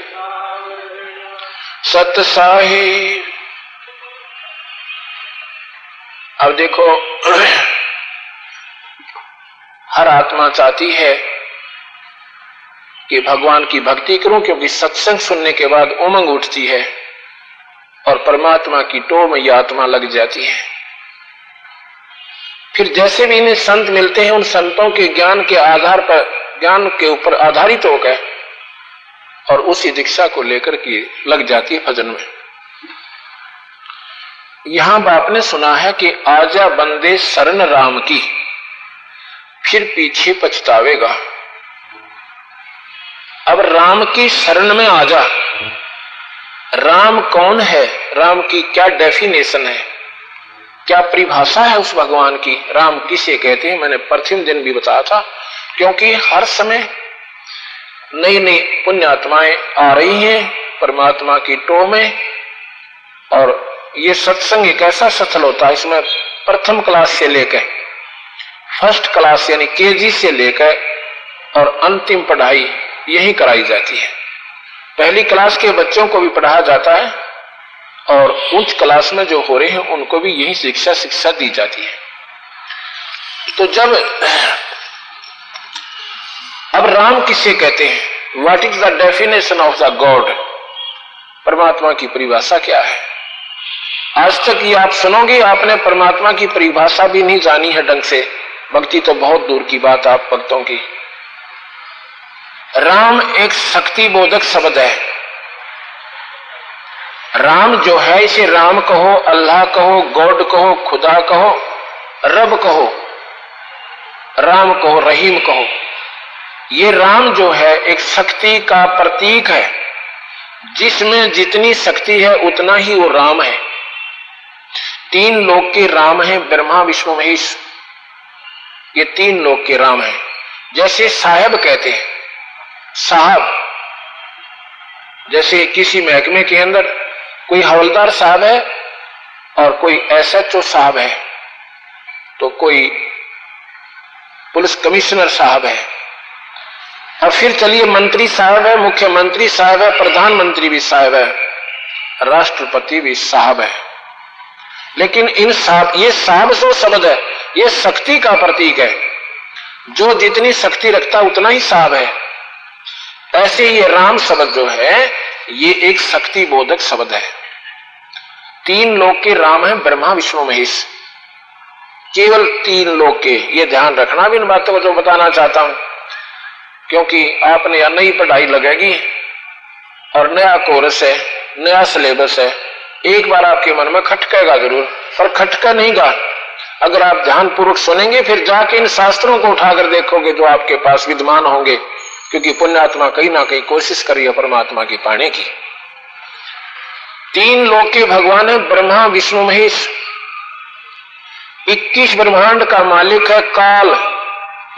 सत साहिब अब देखो हर आत्मा चाहती है कि भगवान की भक्ति करूं, क्योंकि सत्संग सुनने के बाद उमंग उठती है और परमात्मा की टोह में यह आत्मा लग जाती है। फिर जैसे भी इन्हें संत मिलते हैं उन संतों के ज्ञान के आधार पर, ज्ञान के ऊपर आधारित होकर और उसी दीक्षा को लेकर के लग जाती है भजन में। यहां बाप ने सुना है कि आजा बंदे शरण राम की फिर पीछे पछतावेगा। अब राम की शरण में आजा। राम कौन है, राम की क्या डेफिनेशन है, क्या परिभाषा है उस भगवान की। राम किसे कहते हैं मैंने प्रथम दिन भी बताया था, क्योंकि हर समय नई नई पुण्य आत्माएं आ रही हैं परमात्मा की टोह में। और ये सत्संग एक ऐसा सफल होता है, इसमें प्रथम क्लास से लेकर फर्स्ट क्लास यानी केजी से लेकर और अंतिम पढ़ाई यही कराई जाती है। पहली क्लास के बच्चों को भी पढ़ाया जाता है और उच्च क्लास में जो हो रहे हैं उनको भी यही शिक्षा दी जाती है। तो जब अब राम किसे कहते हैं, what is the definition of the God, परमात्मा की परिभाषा क्या है। आज तक ये आप सुनोगे, आपने परमात्मा की परिभाषा भी नहीं जानी है ढंग से, भक्ति तो बहुत दूर की बात आप भक्तों की। राम एक शक्ति बोधक शब्द है। राम जो है इसे राम कहो, अल्लाह कहो, गॉड कहो, खुदा कहो, रब कहो, राम कहो, रहीम कहो। ये राम जो है एक शक्ति का प्रतीक है, जिसमें जितनी शक्ति है उतना ही वो राम है। तीन लोक के राम हैं ब्रह्मा विष्णु महेश, ये तीन लोक के राम हैं। जैसे साहब कहते हैं, साहब, जैसे किसी महकमे के अंदर कोई हवलदार साहब है और कोई एसएचओ साहब है, तो कोई पुलिस कमिश्नर साहब है, और फिर चलिए मंत्री साहब है, मुख्यमंत्री साहब है, प्रधानमंत्री भी साहब है, राष्ट्रपति भी साहब है। लेकिन इन साहब, ये साहब जो शब्द है ये शक्ति का प्रतीक है, जो जितनी शक्ति रखता उतना ही साहब है। ऐसे ये राम शब्द जो है ये एक शक्ति बोधक शब्द है। तीन लोक के राम हैं ब्रह्मा विष्णु महेश, केवल तीन लोक के, ये ध्यान रखना भी इन बातों को जो बताना चाहता हूं, क्योंकि आपने या नई पढ़ाई लगेगी और नया कोर्स है, नया सिलेबस है, एक बार आपके मन में खटकेगा जरूर, पर खटका नहीं गा। अगर आप ध्यान पूर्वक सुनेंगे फिर जाके इन शास्त्रों को उठाकर देखोगे जो आपके पास विद्यमान होंगे, क्योंकि पुण्यात्मा कहीं ना कहीं कोशिश करिए परमात्मा की पाने की। तीन लोक के भगवान है ब्रह्मा विष्णु महेश। 21 ब्रह्मांड का मालिक है काल,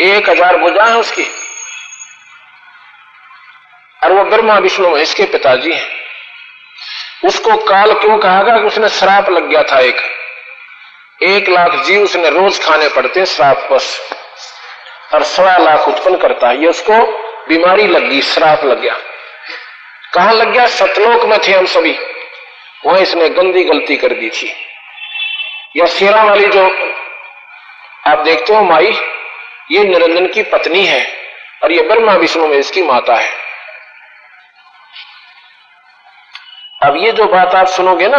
1000 भुजा है उसकी, और वो ब्रह्मा विष्णु महेश के पिताजी हैं। उसको काल क्यों कहा गया? उसने श्राप लग गया था, 1 लाख जीव उसने रोज खाने पड़ते श्राप बस, और 1.25 लाख उत्पन्न करता है। ये उसको बीमारी लग गई, श्राप लग गया। कहां लग गया? सतलोक में थे हम सभी, वहां इसने गंदी गलती कर दी थी। यह शेरा वाली जो आप देखते हो माई, ये निरंजन की पत्नी है और ये ब्रह्मा विष्णु में इसकी माता है। अब ये जो बात आप सुनोगे ना,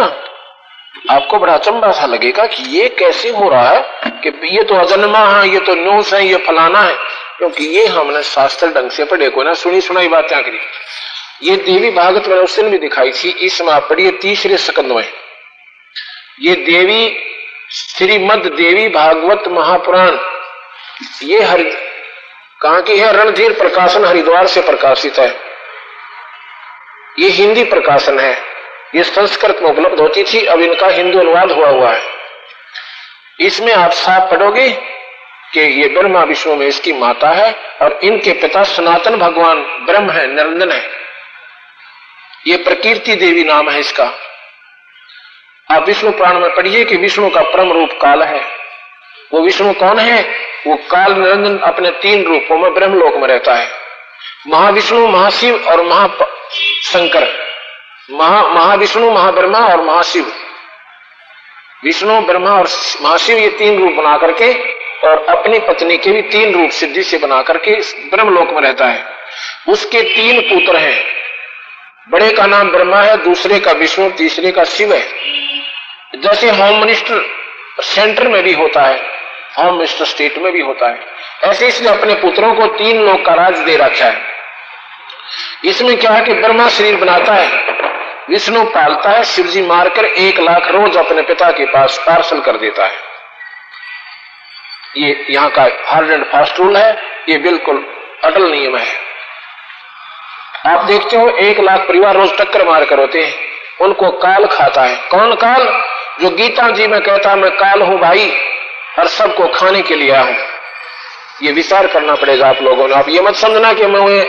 आपको बड़ा अचंभा सा लगेगा कि ये कैसे हो रहा है कि ये तो अजन्मा है, ये तो न्यूज है, ये फलाना है, क्योंकि ये हमने शास्त्र ढंग से पढ़े को ना, सुनी सुनाई बातें करी। ये देवी भागवत में उस दिन भी दिखाई थी, इसमें आप पढ़िए 3 स्कंद में। ये देवी श्रीमद देवी भागवत महापुराण, ये कहां की है? रणधीर प्रकाशन हरिद्वार से प्रकाशित है। ये हिंदी प्रकाशन है, ये संस्कृत में उपलब्ध होती थी, अब इनका हिंदी अनुवाद हुआ है। इसमें आप साफ पढ़ोगे कि ये ब्रह्मा विष्णु में इसकी माता है और इनके पिता सनातन भगवान ब्रह्म है, निरंजन है। ये प्रकीर्ति देवी नाम है इसका। आप विष्णु पुराण में पढ़िए कि विष्णु का परम रूप काल है। वो विष्णु कौन है? वो काल निरंजन अपने 3 रूपों में ब्रह्मलोक में रहता है। महाविष्णु, महाशिव और महाशंकर। महाविष्णु, महाब्रह्मा और महाशिव। विष्णु, ब्रह्मा और महाशिव ये 3 रूप बना करके, और अपनी पत्नी के भी 3 रूप सिद्धि से बना करके ब्रह्मलोक में रहता है। उसके 3 पुत्र हैं। बड़े का नाम ब्रह्मा है, दूसरे का विष्णु, तीसरे का शिव है। जैसे होम मिनिस्टर सेंटर में भी होता है, होम मिनिस्टर स्टेट में भी होता है, ऐसे इसने अपने पुत्रों को 3 लोक का राज दे रखा है। इसमें क्या है कि ब्रह्मा शरीर बनाता है, विष्णु पालता है, शिव जी मारकर 1 लाख रोज अपने पिता के पास पार्सल कर देता है। ये यहाँ का हार्ड एंड फास्ट रूल है, ये बिल्कुल अटल नियम है। आप देखते हो 1 लाख परिवार रोज टक्कर मारकर होते हैं, उनको काल खाता है। कौन काल? जो गीता जी में कहता मैं काल हूं भाई और सबको खाने के लिए आया हूं। ये विचार करना पड़ेगा आप लोगों ने। आप ये मत समझना कि मैं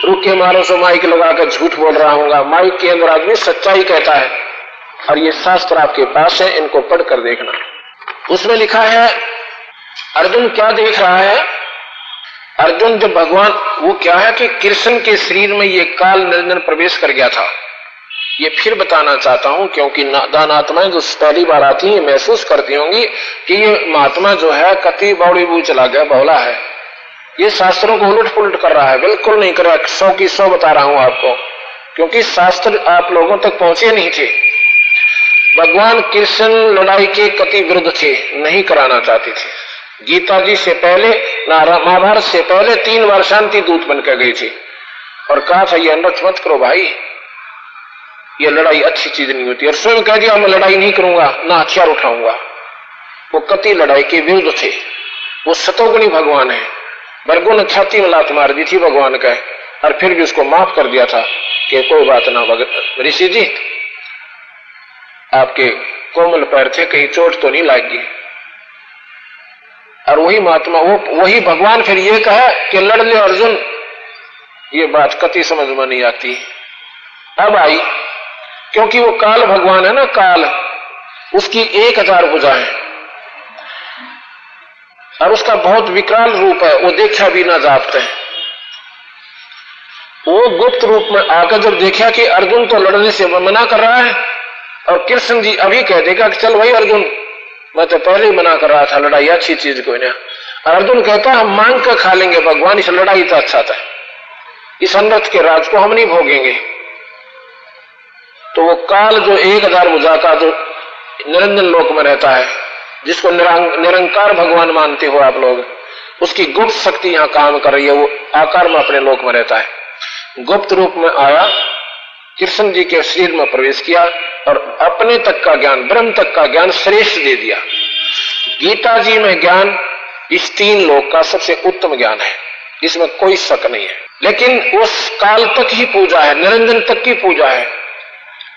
रुक के मारो सो माइक लगाकर झूठ बोल रहा हूँ। माइक के अंदर आदमी सच्चाई कहता है, और ये शास्त्र आपके पास है, इनको पढ़कर देखना। उसमें लिखा है अर्जुन क्या देख रहा है? अर्जुन जब भगवान, वो क्या है कि कृष्ण के शरीर में ये काल निरंजन प्रवेश कर गया था। ये फिर बताना चाहता हूं, क्योंकि नादान आत्माएं जो पहली बार आती हैं महसूस करती होंगी कि ये महात्मा जो है कति बौड़ी बू चला गया, भोला है, ये शास्त्रों को उलट पुलट कर रहा है। बिल्कुल नहीं कर रहा, 100 की 100 बता रहा हूं आपको, क्योंकि शास्त्र आप लोगों तक पहुंचे नहीं थे। भगवान कृष्ण लड़ाई के कति विरुद्ध थे, नहीं कराना चाहते थे। गीता जी से पहले, महाभारत से पहले 3 बार शांति दूत बनकर गए थे और कहा था ये अनर्थ मत करो भाई, ये लड़ाई अच्छी चीज नहीं होती। और स्वयं कह दिया मैं लड़ाई नहीं करूंगा, ना हथियार उठाऊंगा। वो कति लड़ाई के विरुद्ध थे। वो सतोगुणी भगवान है। भृगु ने छाती में लात मार दी थी भगवान का, और फिर भी उसको माफ कर दिया था कि कोई बात ना ऋषि जी, आपके कोमल पैर थे, कहीं चोट तो नहीं लगी। और वही महात्मा, वही भगवान फिर ये कहा कि लड़ ले अर्जुन। ये बात कति समझ में नहीं आती। अब आई, क्योंकि वो काल भगवान है ना, काल, उसकी 1000 भुजाएं और उसका बहुत विकराल रूप है, वो देखा भी ना जापते हैं। वो गुप्त रूप में आकर जब देखा कि अर्जुन तो लड़ने से मना कर रहा है, और कृष्ण जी अभी कह देगा कि चल भाई अर्जुन, मैं तो पहले ही मना कर रहा था, लड़ाई अच्छी चीज कोई नहीं। अर्जुन कहता हम मांग कर खा लेंगे भगवान, इस लड़ाई तो अच्छा था, इस अनर्थ के राज को हम नहीं भोगेंगे। तो वो काल जो 1000 भुजा का जो निरंजन लोक में रहता है, जिसको निरंकार भगवान मानते हो आप लोग, उसकी गुप्त शक्ति यहां काम कर रही है। वो आकार में अपने लोक में रहता है, गुप्त रूप में आया, कृष्ण जी के शरीर में प्रवेश किया और अपने तक का ज्ञान, ब्रह्म तक का ज्ञान श्रेष्ठ दे दिया। गीता जी में ज्ञान इस 3 लोक का सबसे उत्तम ज्ञान है, इसमें कोई शक नहीं है। लेकिन उस काल तक ही पूजा है, निरंजन तक की पूजा है,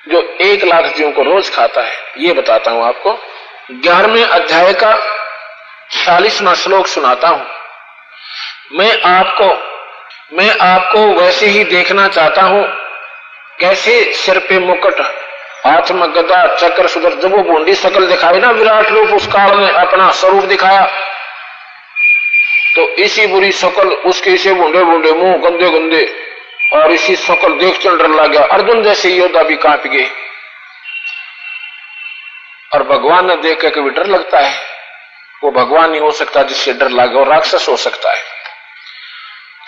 जो 1 लाख जीवों को रोज खाता है। ये बताता हूं आपको। 11वें अध्याय का 40वां श्लोक सुनाता हूं। मैं आपको वैसे ही देखना चाहता हूं, कैसे सिर पे मुकुट, हाथ में गदा, चक्र, सुदर, जब वो बूंदी शकल दिखाई ना, विराट रूप उस काल ने अपना स्वरूप दिखाया, तो इसी बुरी शकल, उसके इसे बूंदे बूंदे मुंह, गंदे गंदे, और इसी शकल देख चल डर लग गया। अर्जुन जैसे योद्धा भी कांप गए, और भगवान ने देख के कभी डर लगता है? वो भगवान नहीं हो सकता जिससे डर लगे, और राक्षस हो सकता है।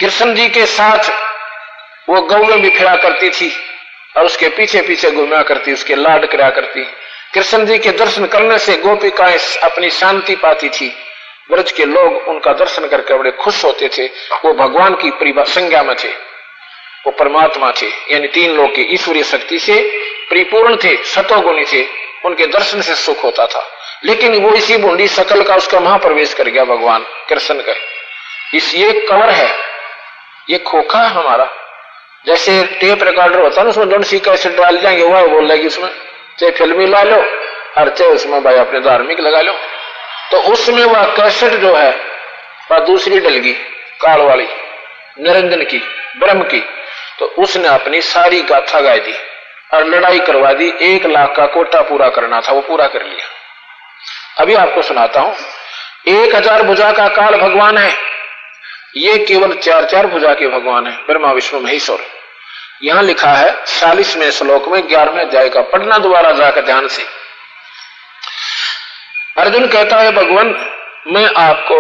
कृष्ण जी के साथ वो गौएं भी फिरा करती थी और उसके पीछे पीछे घूमा करती, उसके लाड करा करती। कृष्ण जी के दर्शन करने से गोपिकाएं अपनी शांति पाती थी, ब्रज के लोग उनका दर्शन करके बड़े खुश होते थे। वो भगवान की संज्ञा में थे, वो परमात्मा थे, यानी 3 लोक की ईश्वरीय शक्ति से परिपूर्ण थे, सतोगुणी थे, उनके दर्शन से सुख होता था। लेकिन वो इसी बूंदी शकल का उसका महाप्रवेश कर गया भगवान कृष्ण का। ये कवर है, ये खोखा है हमारा, जैसे टेप रिकॉर्डर होता है ना, उसमें दोनों सी कैसेट डाल जाएंगे, वह बोल रहा है कि उसमें चाहे फिल्मी ला लो और चाहे उसमें भाई अपने धार्मिक लगा लो। तो उसमें वह कैसेट जो है वह दूसरी डलगी, काल वाली, निरंजन की, ब्रह्म की। तो उसने अपनी सारी गाथा गाई दी और लड़ाई करवा दी। 1 लाख का कोटा पूरा करना था, वो पूरा कर लिया। अभी आपको सुनाता हूं। 1000 भुजा का काल भगवान है, ये केवल 4 भुजा के भगवान है, ब्रह्मा विष्णु महेश्वर। यहां लिखा है 40वें श्लोक में 11वें अध्याय का, पढ़ना दोबारा जाकर ध्यान से। अर्जुन कहता है भगवान, मैं आपको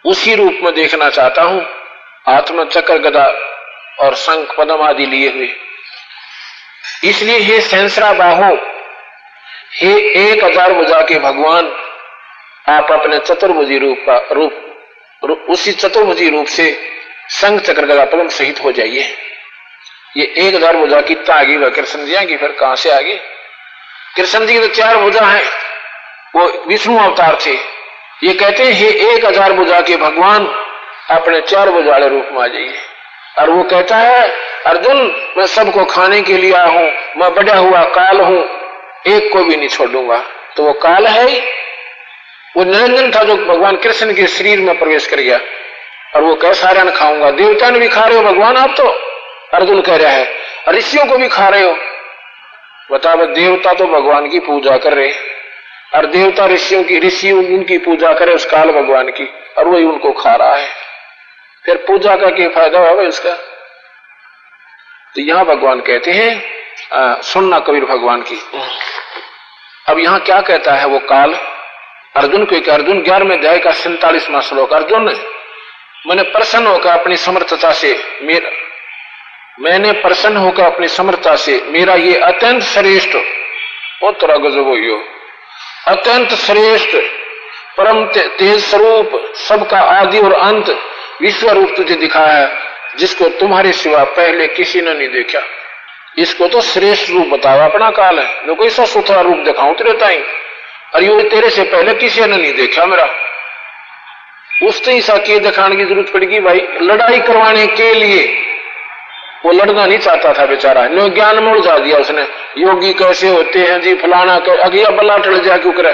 उसी रूप में देखना चाहता हूं, हाथ में चक्र, गदा और शंख पद्म आदि लिए हुए। इसलिए हे सहस्रा बाहो, हे 1000 भुजा के भगवान, आप अपने चतुर्भुजी रूप उसी चतुर्भुजी रूप से शंख, चक्र, गदा, पद्म सहित हो जाइए। ये 1000 भुजा कितना आगे वह कृष्ण जी की, फिर कहां से आगे? कृष्ण जी की तो 4 भुजा है, वो विष्णु अवतार थे। ये कहते हैं हे 1000 भुजा के भगवान, अपने 4 भुजाले रूप में आ जाइए। और वो कहता है अर्जुन, मैं सबको खाने के लिए आया हूं, मैं बढ़ा हुआ काल हूं, एक को भी नहीं छोड़ूंगा। तो वो काल है ही, वो निरंजन था जो भगवान कृष्ण के शरीर में प्रवेश कर गया। और वो कह सारे न खाऊंगा, देवता ने भी खा रहे हो भगवान आप तो, अर्जुन कह रहा है, ऋषियों को भी खा रहे हो। बताओ, देवता तो भगवान की पूजा कर रहे, और देवता ऋषि उनकी पूजा करे उस काल भगवान की, और वही उनको खा रहा है। फिर पूजा का क्या फायदा होगा उसका? तो यहां भगवान कहते हैं, सुनना कबीर भगवान की। अब यहां क्या कहता है वो काल अर्जुन को? अर्जुन 11वें अध्याय का 47वां श्लोक। अर्जुन, मैंने प्रसन्न होकर अपनी समर्थता से मेरा ये अत्यंत श्रेष्ठ, वो तेरा गजब हो, अत्यंत श्रेष्ठ परम तेज स्वरूप, सबका आदि और अंत विश्व रूप तुझे दिखा है, जिसको तुम्हारे सिवा पहले किसी ने नहीं देखा। इसको तो श्रेष्ठ रूप बताओ, अपना काल है, जो कोई सा सुथरा रूप दिखाऊं तेरे ताई, और ये तेरे से पहले किसी ने नहीं देखा मेरा। उस ऐसा के दिखाने की जरूरत पड़ेगी भाई, लड़ाई करवाने के लिए वो लड़ना नहीं चाहता था बेचारा, नो ज्ञान में उलझा दिया उसने। योगी कैसे होते हैं जी, फलाना अगिया बल्ला टल जा क्यों करे।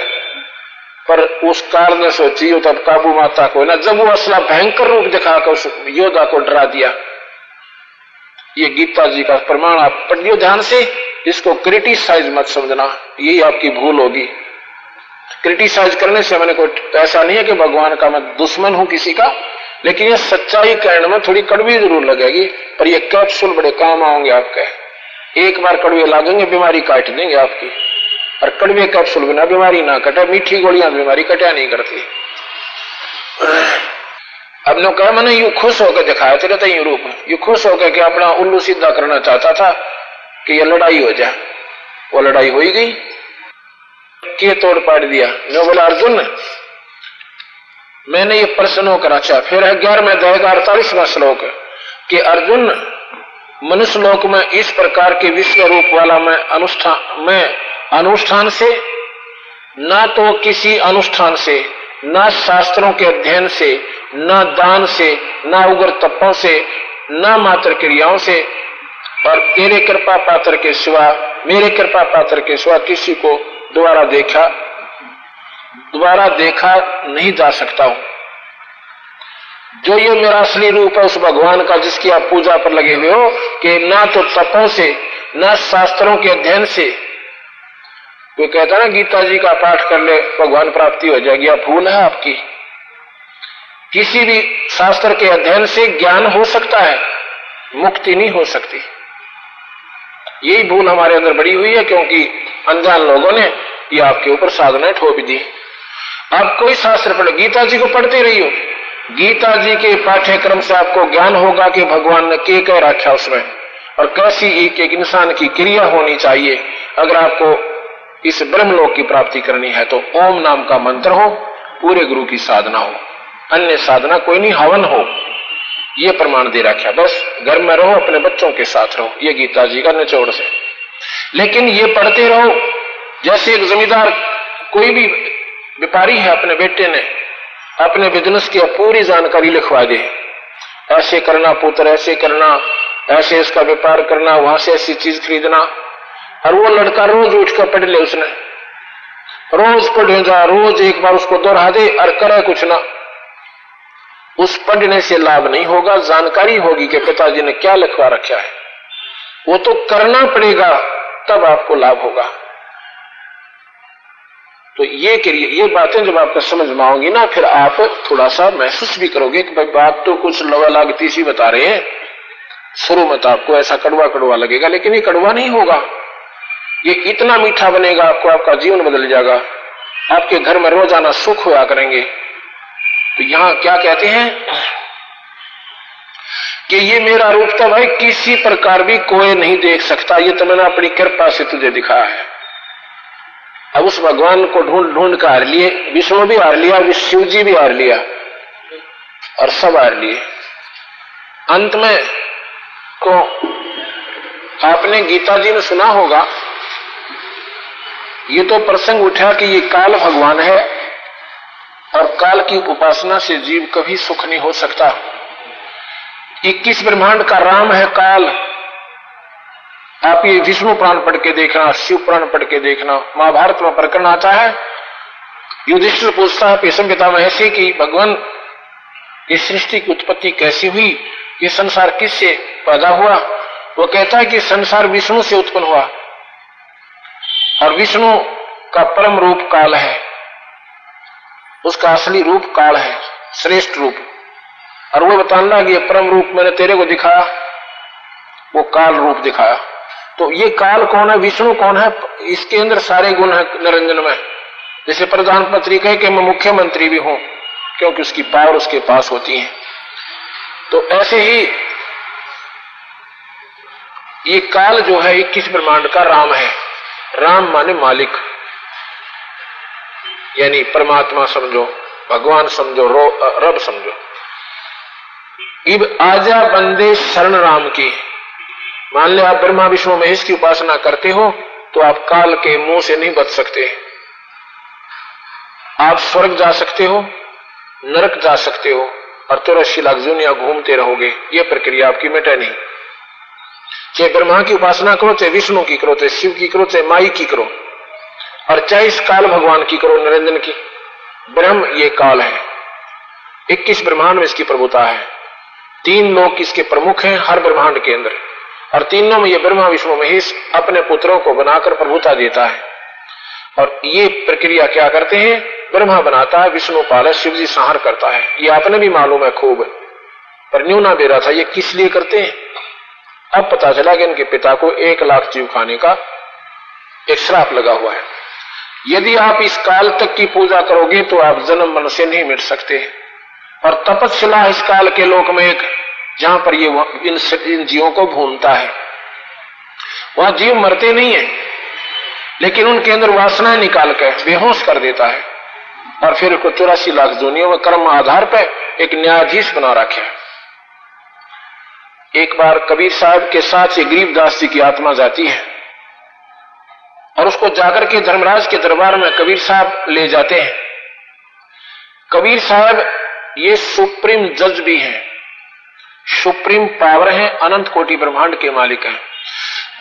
पर उस काल ने सोची तब काबू माता को ना, जब वो असला भयंकर रूप दिखाकर उस योद्धा को डरा दिया। ये गीता जी का प्रमाण आप पढ़ियो ध्यान से, इसको क्रिटिसाइज मत समझना, यही आपकी भूल होगी। क्रिटिसाइज करने से मैंने कोई ऐसा नहीं है कि भगवान का मैं दुश्मन हूं किसी का, लेकिन ये सच्चाई कहने में थोड़ी कड़वी जरूर लगेगी, पर ये कैप्सूल बड़े काम आएंगे आपके। एक बार कड़वे लागेंगे, बीमारी काट देंगे आपकी। और कड़वे कैप्सूल बिना बीमारी ना कटे, मीठी गोलियां बीमारी कटा नहीं करती। अब नो कहा मैंने यू खुश होकर दिखाया चले था, यू रूप यू खुश होकर के अपना उल्लू सीधा करना चाहता था कि ये लड़ाई हो जाए। वो लड़ाई हो ही गई, के तोड़ पाड़ दिया। नो बोला अर्जुन मैंने ये प्रश्न होकर, अच्छा फिर 11वें अध्याय का 48वां श्लोक कि अर्जुन मनुष्य लोक में इस प्रकार के विश्व रूप वाला मैं अनुष्ठान से, ना तो किसी अनुष्ठान से, ना शास्त्रों के अध्ययन से, ना दान से, ना उग्र तपों से, ना मात्र क्रियाओं से, और मेरे कृपा पात्र के सिवा किसी को दोबारा देखा नहीं जा सकता हूं। जो ये मेरा असली रूप है उस भगवान का जिसकी आप पूजा पर लगे हुए हो, कि ना तो तपों से, ना शास्त्रों के अध्ययन से। कोई कहता ना गीता जी का पाठ कर ले भगवान प्राप्ति हो जाएगी, आप भूल है आपकी। किसी भी शास्त्र के अध्ययन से ज्ञान हो सकता है, मुक्ति नहीं हो सकती। यही भूल हमारे अंदर बड़ी हुई है, क्योंकि अनजान लोगों ने ये आपके ऊपर साधना ठोक दी। आप कोई शास्त्र पढ़ो, गीता जी को पढ़ते रहियो, गीता जी के पाठ्यक्रम से आपको ज्ञान होगा कि भगवान ने क्या कह रखा उसमें, और कैसी एक इंसान की क्रिया होनी चाहिए अगर आपको इस ब्रह्मलोक की प्राप्ति करनी है। तो ओम नाम का मंत्र हो, पूरे गुरु की साधना हो, अन्य साधना कोई नहीं, हवन हो, ये प्रमाण दे रखा। बस घर में रहो, अपने बच्चों के साथ रहो, ये गीता जी का निचोड़ से। लेकिन ये पढ़ते रहो, जैसे एक जमींदार कोई भी व्यापारी है, अपने बेटे ने अपने बिजनेस की पूरी जानकारी लिखवा दे, ऐसे करना पुत्र, ऐसे करना, ऐसे इसका व्यापार करना, वहां से ऐसी चीज खरीदना, और वो लड़का रोज उठकर पढ़ ले, उसने रोज पढ़े जा, रोज एक बार उसको दोहरा दे और करे कुछ ना, उस पढ़ने से लाभ नहीं होगा। जानकारी होगी कि पिताजी ने क्या लिखवा रखा है, वो तो करना पड़ेगा, तब आपको लाभ होगा। तो ये बातें जब आपको समझ में आओगी ना, फिर आप थोड़ा सा महसूस भी करोगे कि भाई बात तो कुछ लवा लागती सी बता रहे हैं। शुरू में तो आपको ऐसा कड़वा कड़वा लगेगा, लेकिन ये कड़वा नहीं होगा, ये इतना मीठा बनेगा, आपका जीवन बदल जाएगा, आपके घर में रोजाना सुख होया करेंगे। तो यहां क्या कहते हैं कि ये मेरा रूप था भाई, किसी प्रकार भी कोई नहीं देख सकता, ये तो मैंने अपनी कृपा से तुझे दिखाया है। अब उस भगवान को ढूंढ ढूंढ कर हार लिए, विष्णु भी हार लिया, शिव जी भी हार लिया, और सब हार लिए। अंत में को आपने गीता जी में सुना होगा, ये तो प्रसंग उठा कि ये काल भगवान है, और काल की उपासना से जीव कभी सुख नहीं हो सकता। 21 ब्रह्मांड का राम है काल। आप ये विष्णु पुराण पढ़ के देखना, शिव पुराण पढ़ के देखना, महाभारत में प्रकरण आता है। युधिष्ठिर पूछता है भीष्म पितामह से कि भगवान इस सृष्टि की उत्पत्ति कैसी हुई, ये संसार किससे पैदा हुआ। वो कहता है कि संसार विष्णु से उत्पन्न हुआ, और विष्णु का परम रूप काल है, उसका असली रूप काल है, श्रेष्ठ रूप। और वो बताने लगा कि ये परम रूप मैंने तेरे को दिखाया, वो काल रूप दिखाया। तो ये काल कौन है, विष्णु कौन है, इसके अंदर सारे गुण है निरंजन में। जैसे प्रधानमंत्री कहे कि मैं मुख्यमंत्री भी हूं, क्योंकि उसकी पावर उसके पास होती है। तो ऐसे ही ये काल जो है 21 ब्रह्मांड का राम है। राम माने मालिक, यानी परमात्मा समझो, भगवान समझो, रब समझो। इब आजा बंदे शरण राम की। मान लो आप ब्रह्मा विष्णु महेश की उपासना करते हो, तो आप काल के मुंह से नहीं बच सकते। आप स्वर्ग जा सकते हो, नरक जा सकते हो, और 84 लाख दुनिया घूमते रहोगे, यह प्रक्रिया आपकी मिटे नहीं। चाहे ब्रह्मा की उपासना करो, चाहे विष्णु की करो, चाहे शिव की करो, चाहे माई की करो, और चाहे इस काल भगवान की करो, निरंजन की। ब्रह्म ये काल है, 21 ब्रह्मांड में इसकी प्रभुता है, 3 लोक इसके प्रमुख हैं हर ब्रह्मांड के अंदर, और तीनों में ये ब्रह्मा विष्णु महेश अपने पुत्रों को बनाकर प्रभुता देता है। और ये प्रक्रिया क्या करते हैं? ब्रह्मा बनाता है, विष्णु पालक, शिव जी संहार करता है। ये आपने भी मालूम है खूब, पर न्यू ना बेरा था ये किस लिए करते हैं। अब पता चला कि इनके पिता को 1 लाख जीव खाने का एक श्राप लगा हुआ है। यदि आप इस काल तक की पूजा करोगे तो आप जन्म मन से नहीं मिट सकते। और तपस्या इस काल के लोक में एक, जहां पर ये इन जीवों को भूनता है, वहां जीव मरते नहीं है, लेकिन उनके अंदर वासनाएं निकाल कर बेहोश कर देता है, और फिर उसको 84 लाख जोनियों में कर्म आधार पर एक न्यायाधीश बना रखे। एक बार कबीर साहब के साथ ये गरीबदास जी की आत्मा जाती है, और उसको जाकर के धर्मराज के दरबार में कबीर साहब ले जाते हैं। कबीर साहब ये सुप्रीम जज भी हैं, सुप्रीम पावर है, अनंत कोटि ब्रह्मांड के मालिक हैं।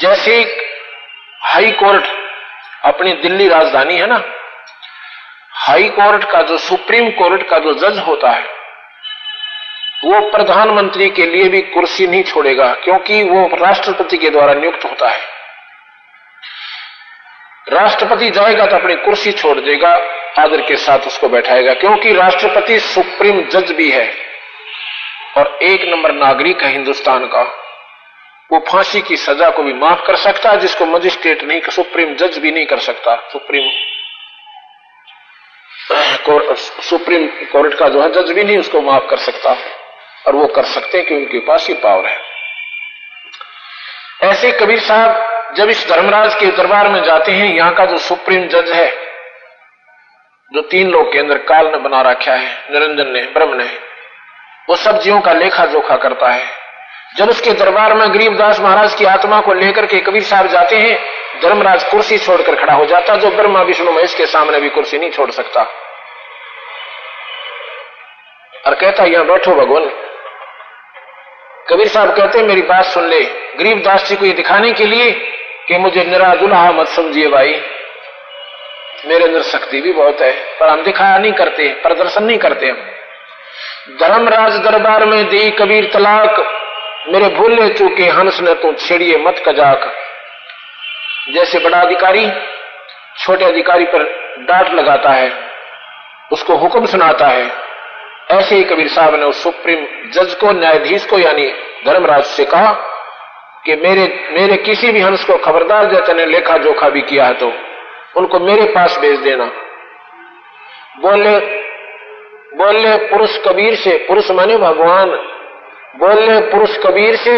जैसे हाई कोर्ट अपनी दिल्ली राजधानी है ना, हाई कोर्ट का जो सुप्रीम कोर्ट का जो जज होता है वो प्रधानमंत्री के लिए भी कुर्सी नहीं छोड़ेगा, क्योंकि वो राष्ट्रपति के द्वारा नियुक्त होता है। राष्ट्रपति जाएगा तो अपनी कुर्सी छोड़ देगा, आदर के साथ उसको बैठाएगा, क्योंकि राष्ट्रपति सुप्रीम जज भी है और 1 नंबर नागरिक है हिंदुस्तान का। वो फांसी की सजा को भी माफ कर सकता है, जिसको मजिस्ट्रेट नहीं, सुप्रीम जज भी नहीं कर सकता। सुप्रीम कोर्ट का जो है जज भी नहीं उसको माफ कर सकता, और वो कर सकते हैं कि उनके पास ही पावर है। ऐसे कबीर साहब जब इस धर्मराज के दरबार में जाते हैं, यहाँ का जो सुप्रीम जज है, जो 3 लोग के अंदर काल ने बना रखा है, निरंजन ने, ब्रह्म ने, वो सब जीवों का लेखा जोखा करता है। जब उसके दरबार में गरीबदास महाराज की आत्मा को लेकर के कबीर साहब जाते हैं, धर्मराज कुर्सी छोड़कर खड़ा हो जाता, जो ब्रह्मा विष्णु महेश के सामने भी कुर्सी नहीं छोड़ सकता, और कहता यहां बैठो भगवान। कबीर साहब कहते मेरी बात सुन ले। गरीबदास जी को ये दिखाने के लिए कि मुझे निरा दुल्हा मत समझिए भाई, मेरे अंदर शक्ति भी बहुत है, पर हम दिखाया नहीं करते, प्रदर्शन नहीं करते। हम धर्मराज दरबार में दी कबीर तलाक, मेरे भूले चूके हंस ने तू छेड़िए मत कजाक। जैसे बड़ा अधिकारी छोटे अधिकारी पर डांट लगाता है, उसको हुक्म सुनाता है, ऐसे ही कबीर साहब ने उस सुप्रीम जज को, न्यायाधीश को यानी धर्मराज से कहा कि मेरे किसी भी हंस को खबरदार देते ने लेखा जोखा भी किया है तो उनको मेरे पास भेज देना। बोले पुरुष कबीर से, पुरुष माने भगवान, बोले पुरुष कबीर से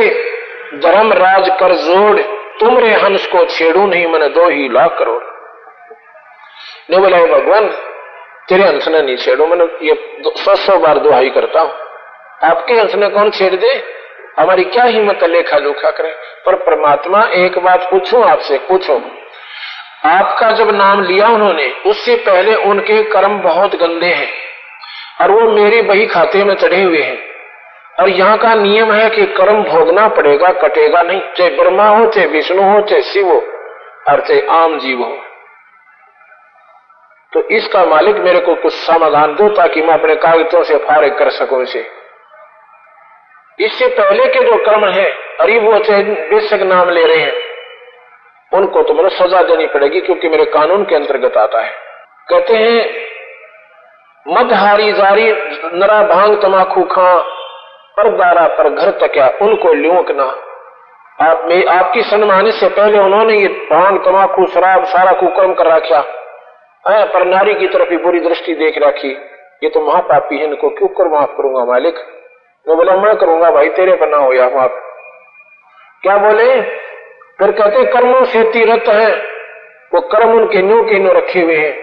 धर्मराज कर जोड़, तुमरे हंस को छेड़ू नहीं मैंने 2 लाख करोड़। ने बोला भगवान तेरे हंस ने नहीं छेड़ू, मैंने ये 100 बार दुहाई करता हूं, आपके हंस ने कौन छेड़ दे, हमारी क्या हिम्मत लेखा जोखा करें। पर परमात्मा एक बात पूछूं आपसे, पूछो, आपका जब नाम लिया उन्होंने, उससे पहले उनके कर्म बहुत गंदे हैं और वो मेरे बही खाते में चढ़े हुए हैं, और यहाँ का नियम है कि कर्म भोगना पड़ेगा, कटेगा नहीं, चाहे ब्रह्मा हो, चाहे विष्णु हो, चाहे शिव हो, और चाहे आम जीव हो। तो इसका मालिक मेरे को कुछ समाधान दो ताकि मैं अपने कागजों से फारिग कर सकूं इसे। इससे पहले के जो कर्म है, अरे वो चाहे बेशक नाम ले रहे हैं, उनको तो मुझे सजा देनी पड़ेगी, क्योंकि मेरे कानून के अंतर्गत आता है। कहते हैं मदहारी जारी नरा भांग तमाकू खा, पर दारा पर घर तक्या उनको ल्योक ना। आपकी सन्मानित से पहले उन्होंने ये भांग तमाकू शराब सारा कुकर्म कर रखा, पर नारी की तरफ ही बुरी दृष्टि देख रखी, ये तो महापापी है, इनको क्यों कर माफ करूंगा मालिक। वो बोला मैं करूंगा भाई, तेरे पर ना हो या माफ। क्या बोले, फिर कहते कर्मों से तीरथ है, वो कर्म उनके न्यू के न्यू रखे हुए हैं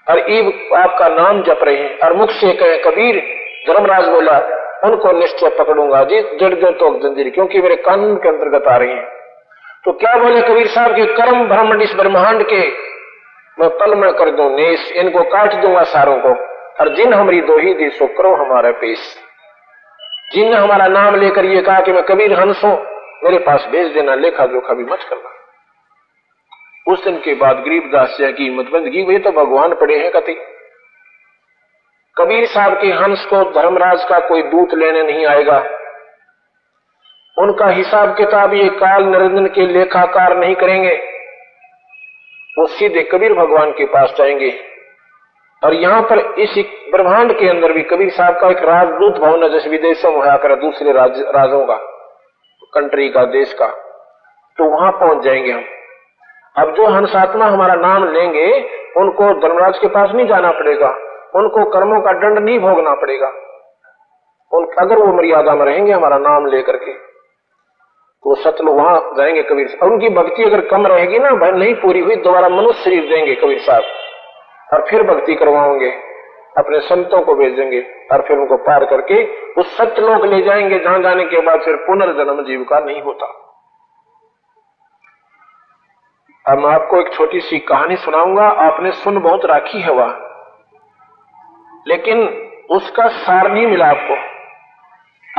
और ईब आपका नाम जप रहे हैं, और मुख से कहे कबीर। धर्मराज बोला उनको निश्चय पकड़ूंगा जी, जड़ दो तो जंजीर, क्योंकि मेरे कानून के अंतर्गत आ रही हैं। तो क्या बोले कबीर साहब के कर्म ब्रह्मांड इस ब्रह्मांड के मैं पल में कर दूं नेस, इनको काट दूंगा सारों को, और जिन हमारी दोही दी सो करो हमारा पेश। जिन हमारा नाम लेकर ये कहा कि मैं कबीर हंस हूं, मेरे पास भेज देना, लेखा जोखा भी मत करना। उस दिन के बाद गरीबदास जी की हिम्मत बंद की, वे तो भगवान पड़े हैं कति। कबीर साहब के हंस को धर्मराज का कोई दूत लेने नहीं आएगा, उनका हिसाब किताब ये काल निरंजन के लेखाकार नहीं करेंगे, वो सीधे कबीर भगवान के पास जाएंगे। और यहां पर इस ब्रह्मांड के अंदर भी कबीर साहब का एक राजदूत भवन है, जैसे विदेशों में होया करे दूसरे राजों का, कंट्री का, देश का, तो वहां पहुंच जाएंगे हम। अब जो हंसात्मा हमारा नाम लेंगे उनको धर्मराज के पास नहीं जाना पड़ेगा, उनको कर्मों का दंड नहीं भोगना पड़ेगा। अगर वो मर्यादा में रहेंगे हमारा नाम लेकर के, तो सतलोक वहां जाएंगे कबीर। और उनकी भक्ति अगर कम रहेगी ना, नहीं पूरी हुई, दोबारा मनुष्य शरीर देंगे कबीर साहब और फिर भक्ति करवाओगे, अपने संतों को भेजेंगे और फिर उनको पार करके उस सतलोक ले जाएंगे, जहां जाने के बाद फिर पुनर्जन्म जीव का नहीं होता। अब मैं आपको एक छोटी सी कहानी सुनाऊंगा, आपने सुन बहुत राखी है वह, लेकिन उसका सार नहीं मिला आपको।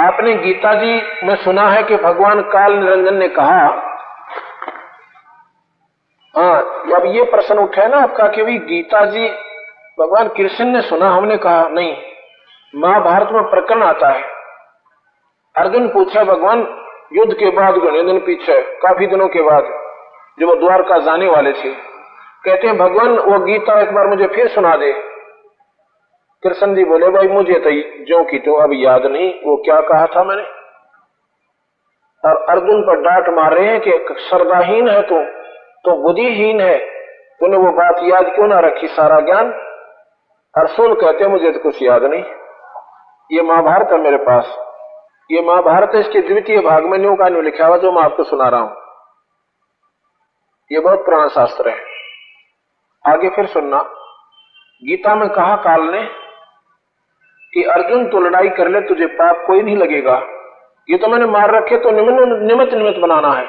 आपने गीता जी में सुना है कि भगवान काल निरंजन ने कहा, अब ये प्रश्न उठा है ना आपका कि भाई गीता जी भगवान कृष्ण ने सुना, हमने कहा नहीं, महाभारत में प्रकरण आता है। अर्जुन पूछा भगवान युद्ध के बाद, घने दिन पीछे, काफी दिनों के बाद, जब वो द्वारका जाने वाले थे, कहते हैं भगवान वो गीता एक बार मुझे फिर सुना दे। कृष्ण जी बोले भाई मुझे तो जो की तो अब याद नहीं, वो क्या कहा था मैंने। और अर्जुन पर डांट मार रहे हैं कि श्रद्धाहीन है तू, तो बुद्धिहीन है, तूने वो बात याद क्यों ना रखी, सारा ज्ञान। अर्जुन कहते हैं मुझे तो कुछ याद नहीं, ये महाभारत है मेरे पास, ये महाभारत है, इसके द्वितीय भाग में न्यू का न्यू लिखा हुआ जो मैं आपको सुना रहा हूं, ये बहुत पुराना शास्त्र है। आगे फिर सुनना, गीता में कहा काल ने कि अर्जुन तो लड़ाई कर ले, तुझे पाप कोई नहीं लगेगा, ये तो मैंने मार रखे तो निमित्त बनाना है।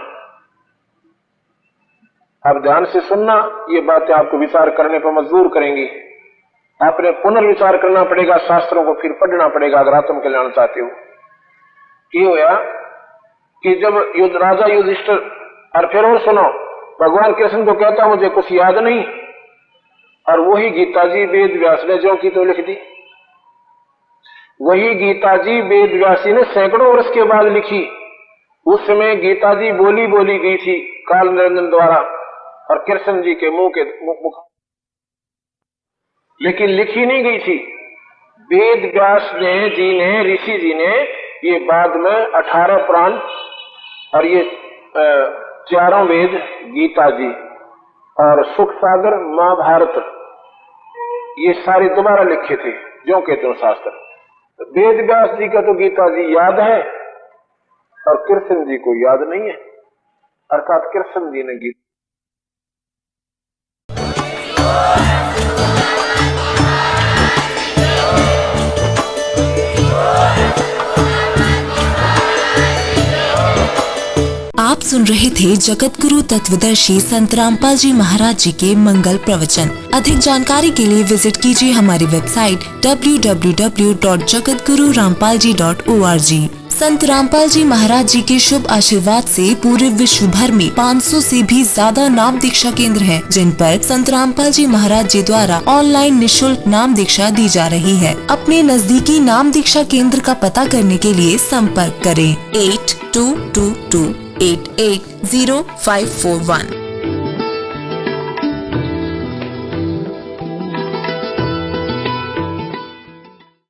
अब ध्यान से सुनना, ये बातें आपको विचार करने पर मजबूर करेंगी, आपने पुनर्विचार करना पड़ेगा, शास्त्रों को फिर पढ़ना पड़ेगा अगर आत्म कल्याण चाहते हो। ये होया कि जब राजा युधिष्ठिर, और फिर और सुनो, भगवान कृष्ण तो कहता मुझे कुछ याद नहीं, और वही गीता जी वेद व्यास ने जो की तो लिख दी। वही गीता जी वेद व्यासी ने सैकड़ों वर्ष के बाद लिखी। उस समय गीता जी बोली गई थी काल निरंजन द्वारा और कृष्ण जी के मुख, लेकिन लिखी नहीं गई थी। वेद व्यास जी ने ऋषि जी ने ये बाद में 18 पुराण और ये 4 वेद, गीता जी और सुख सागर, महाभारत, ये सारे दोबारा लिखे थे जो के त्यों शास्त्र। वेद व्यास जी का तो गीता जी याद है और कृष्ण जी को याद नहीं है, अर्थात कृष्ण जी ने गीता। आप सुन रहे थे जगत गुरु तत्वदर्शी संत रामपाल जी महाराज जी के मंगल प्रवचन। अधिक जानकारी के लिए विजिट कीजिए हमारी वेबसाइट www.jagatgururampalji.org। संत रामपाल जी महाराज जी के शुभ आशीर्वाद से पूरे विश्व भर में 500 से भी ज्यादा नाम दीक्षा केंद्र हैं, जिन पर संत रामपाल जी महाराज जी द्वारा ऑनलाइन निःशुल्क नाम दीक्षा दी जा रही है। अपने नजदीकी नाम दीक्षा केंद्र का पता करने के लिए संपर्क करें 8222880541।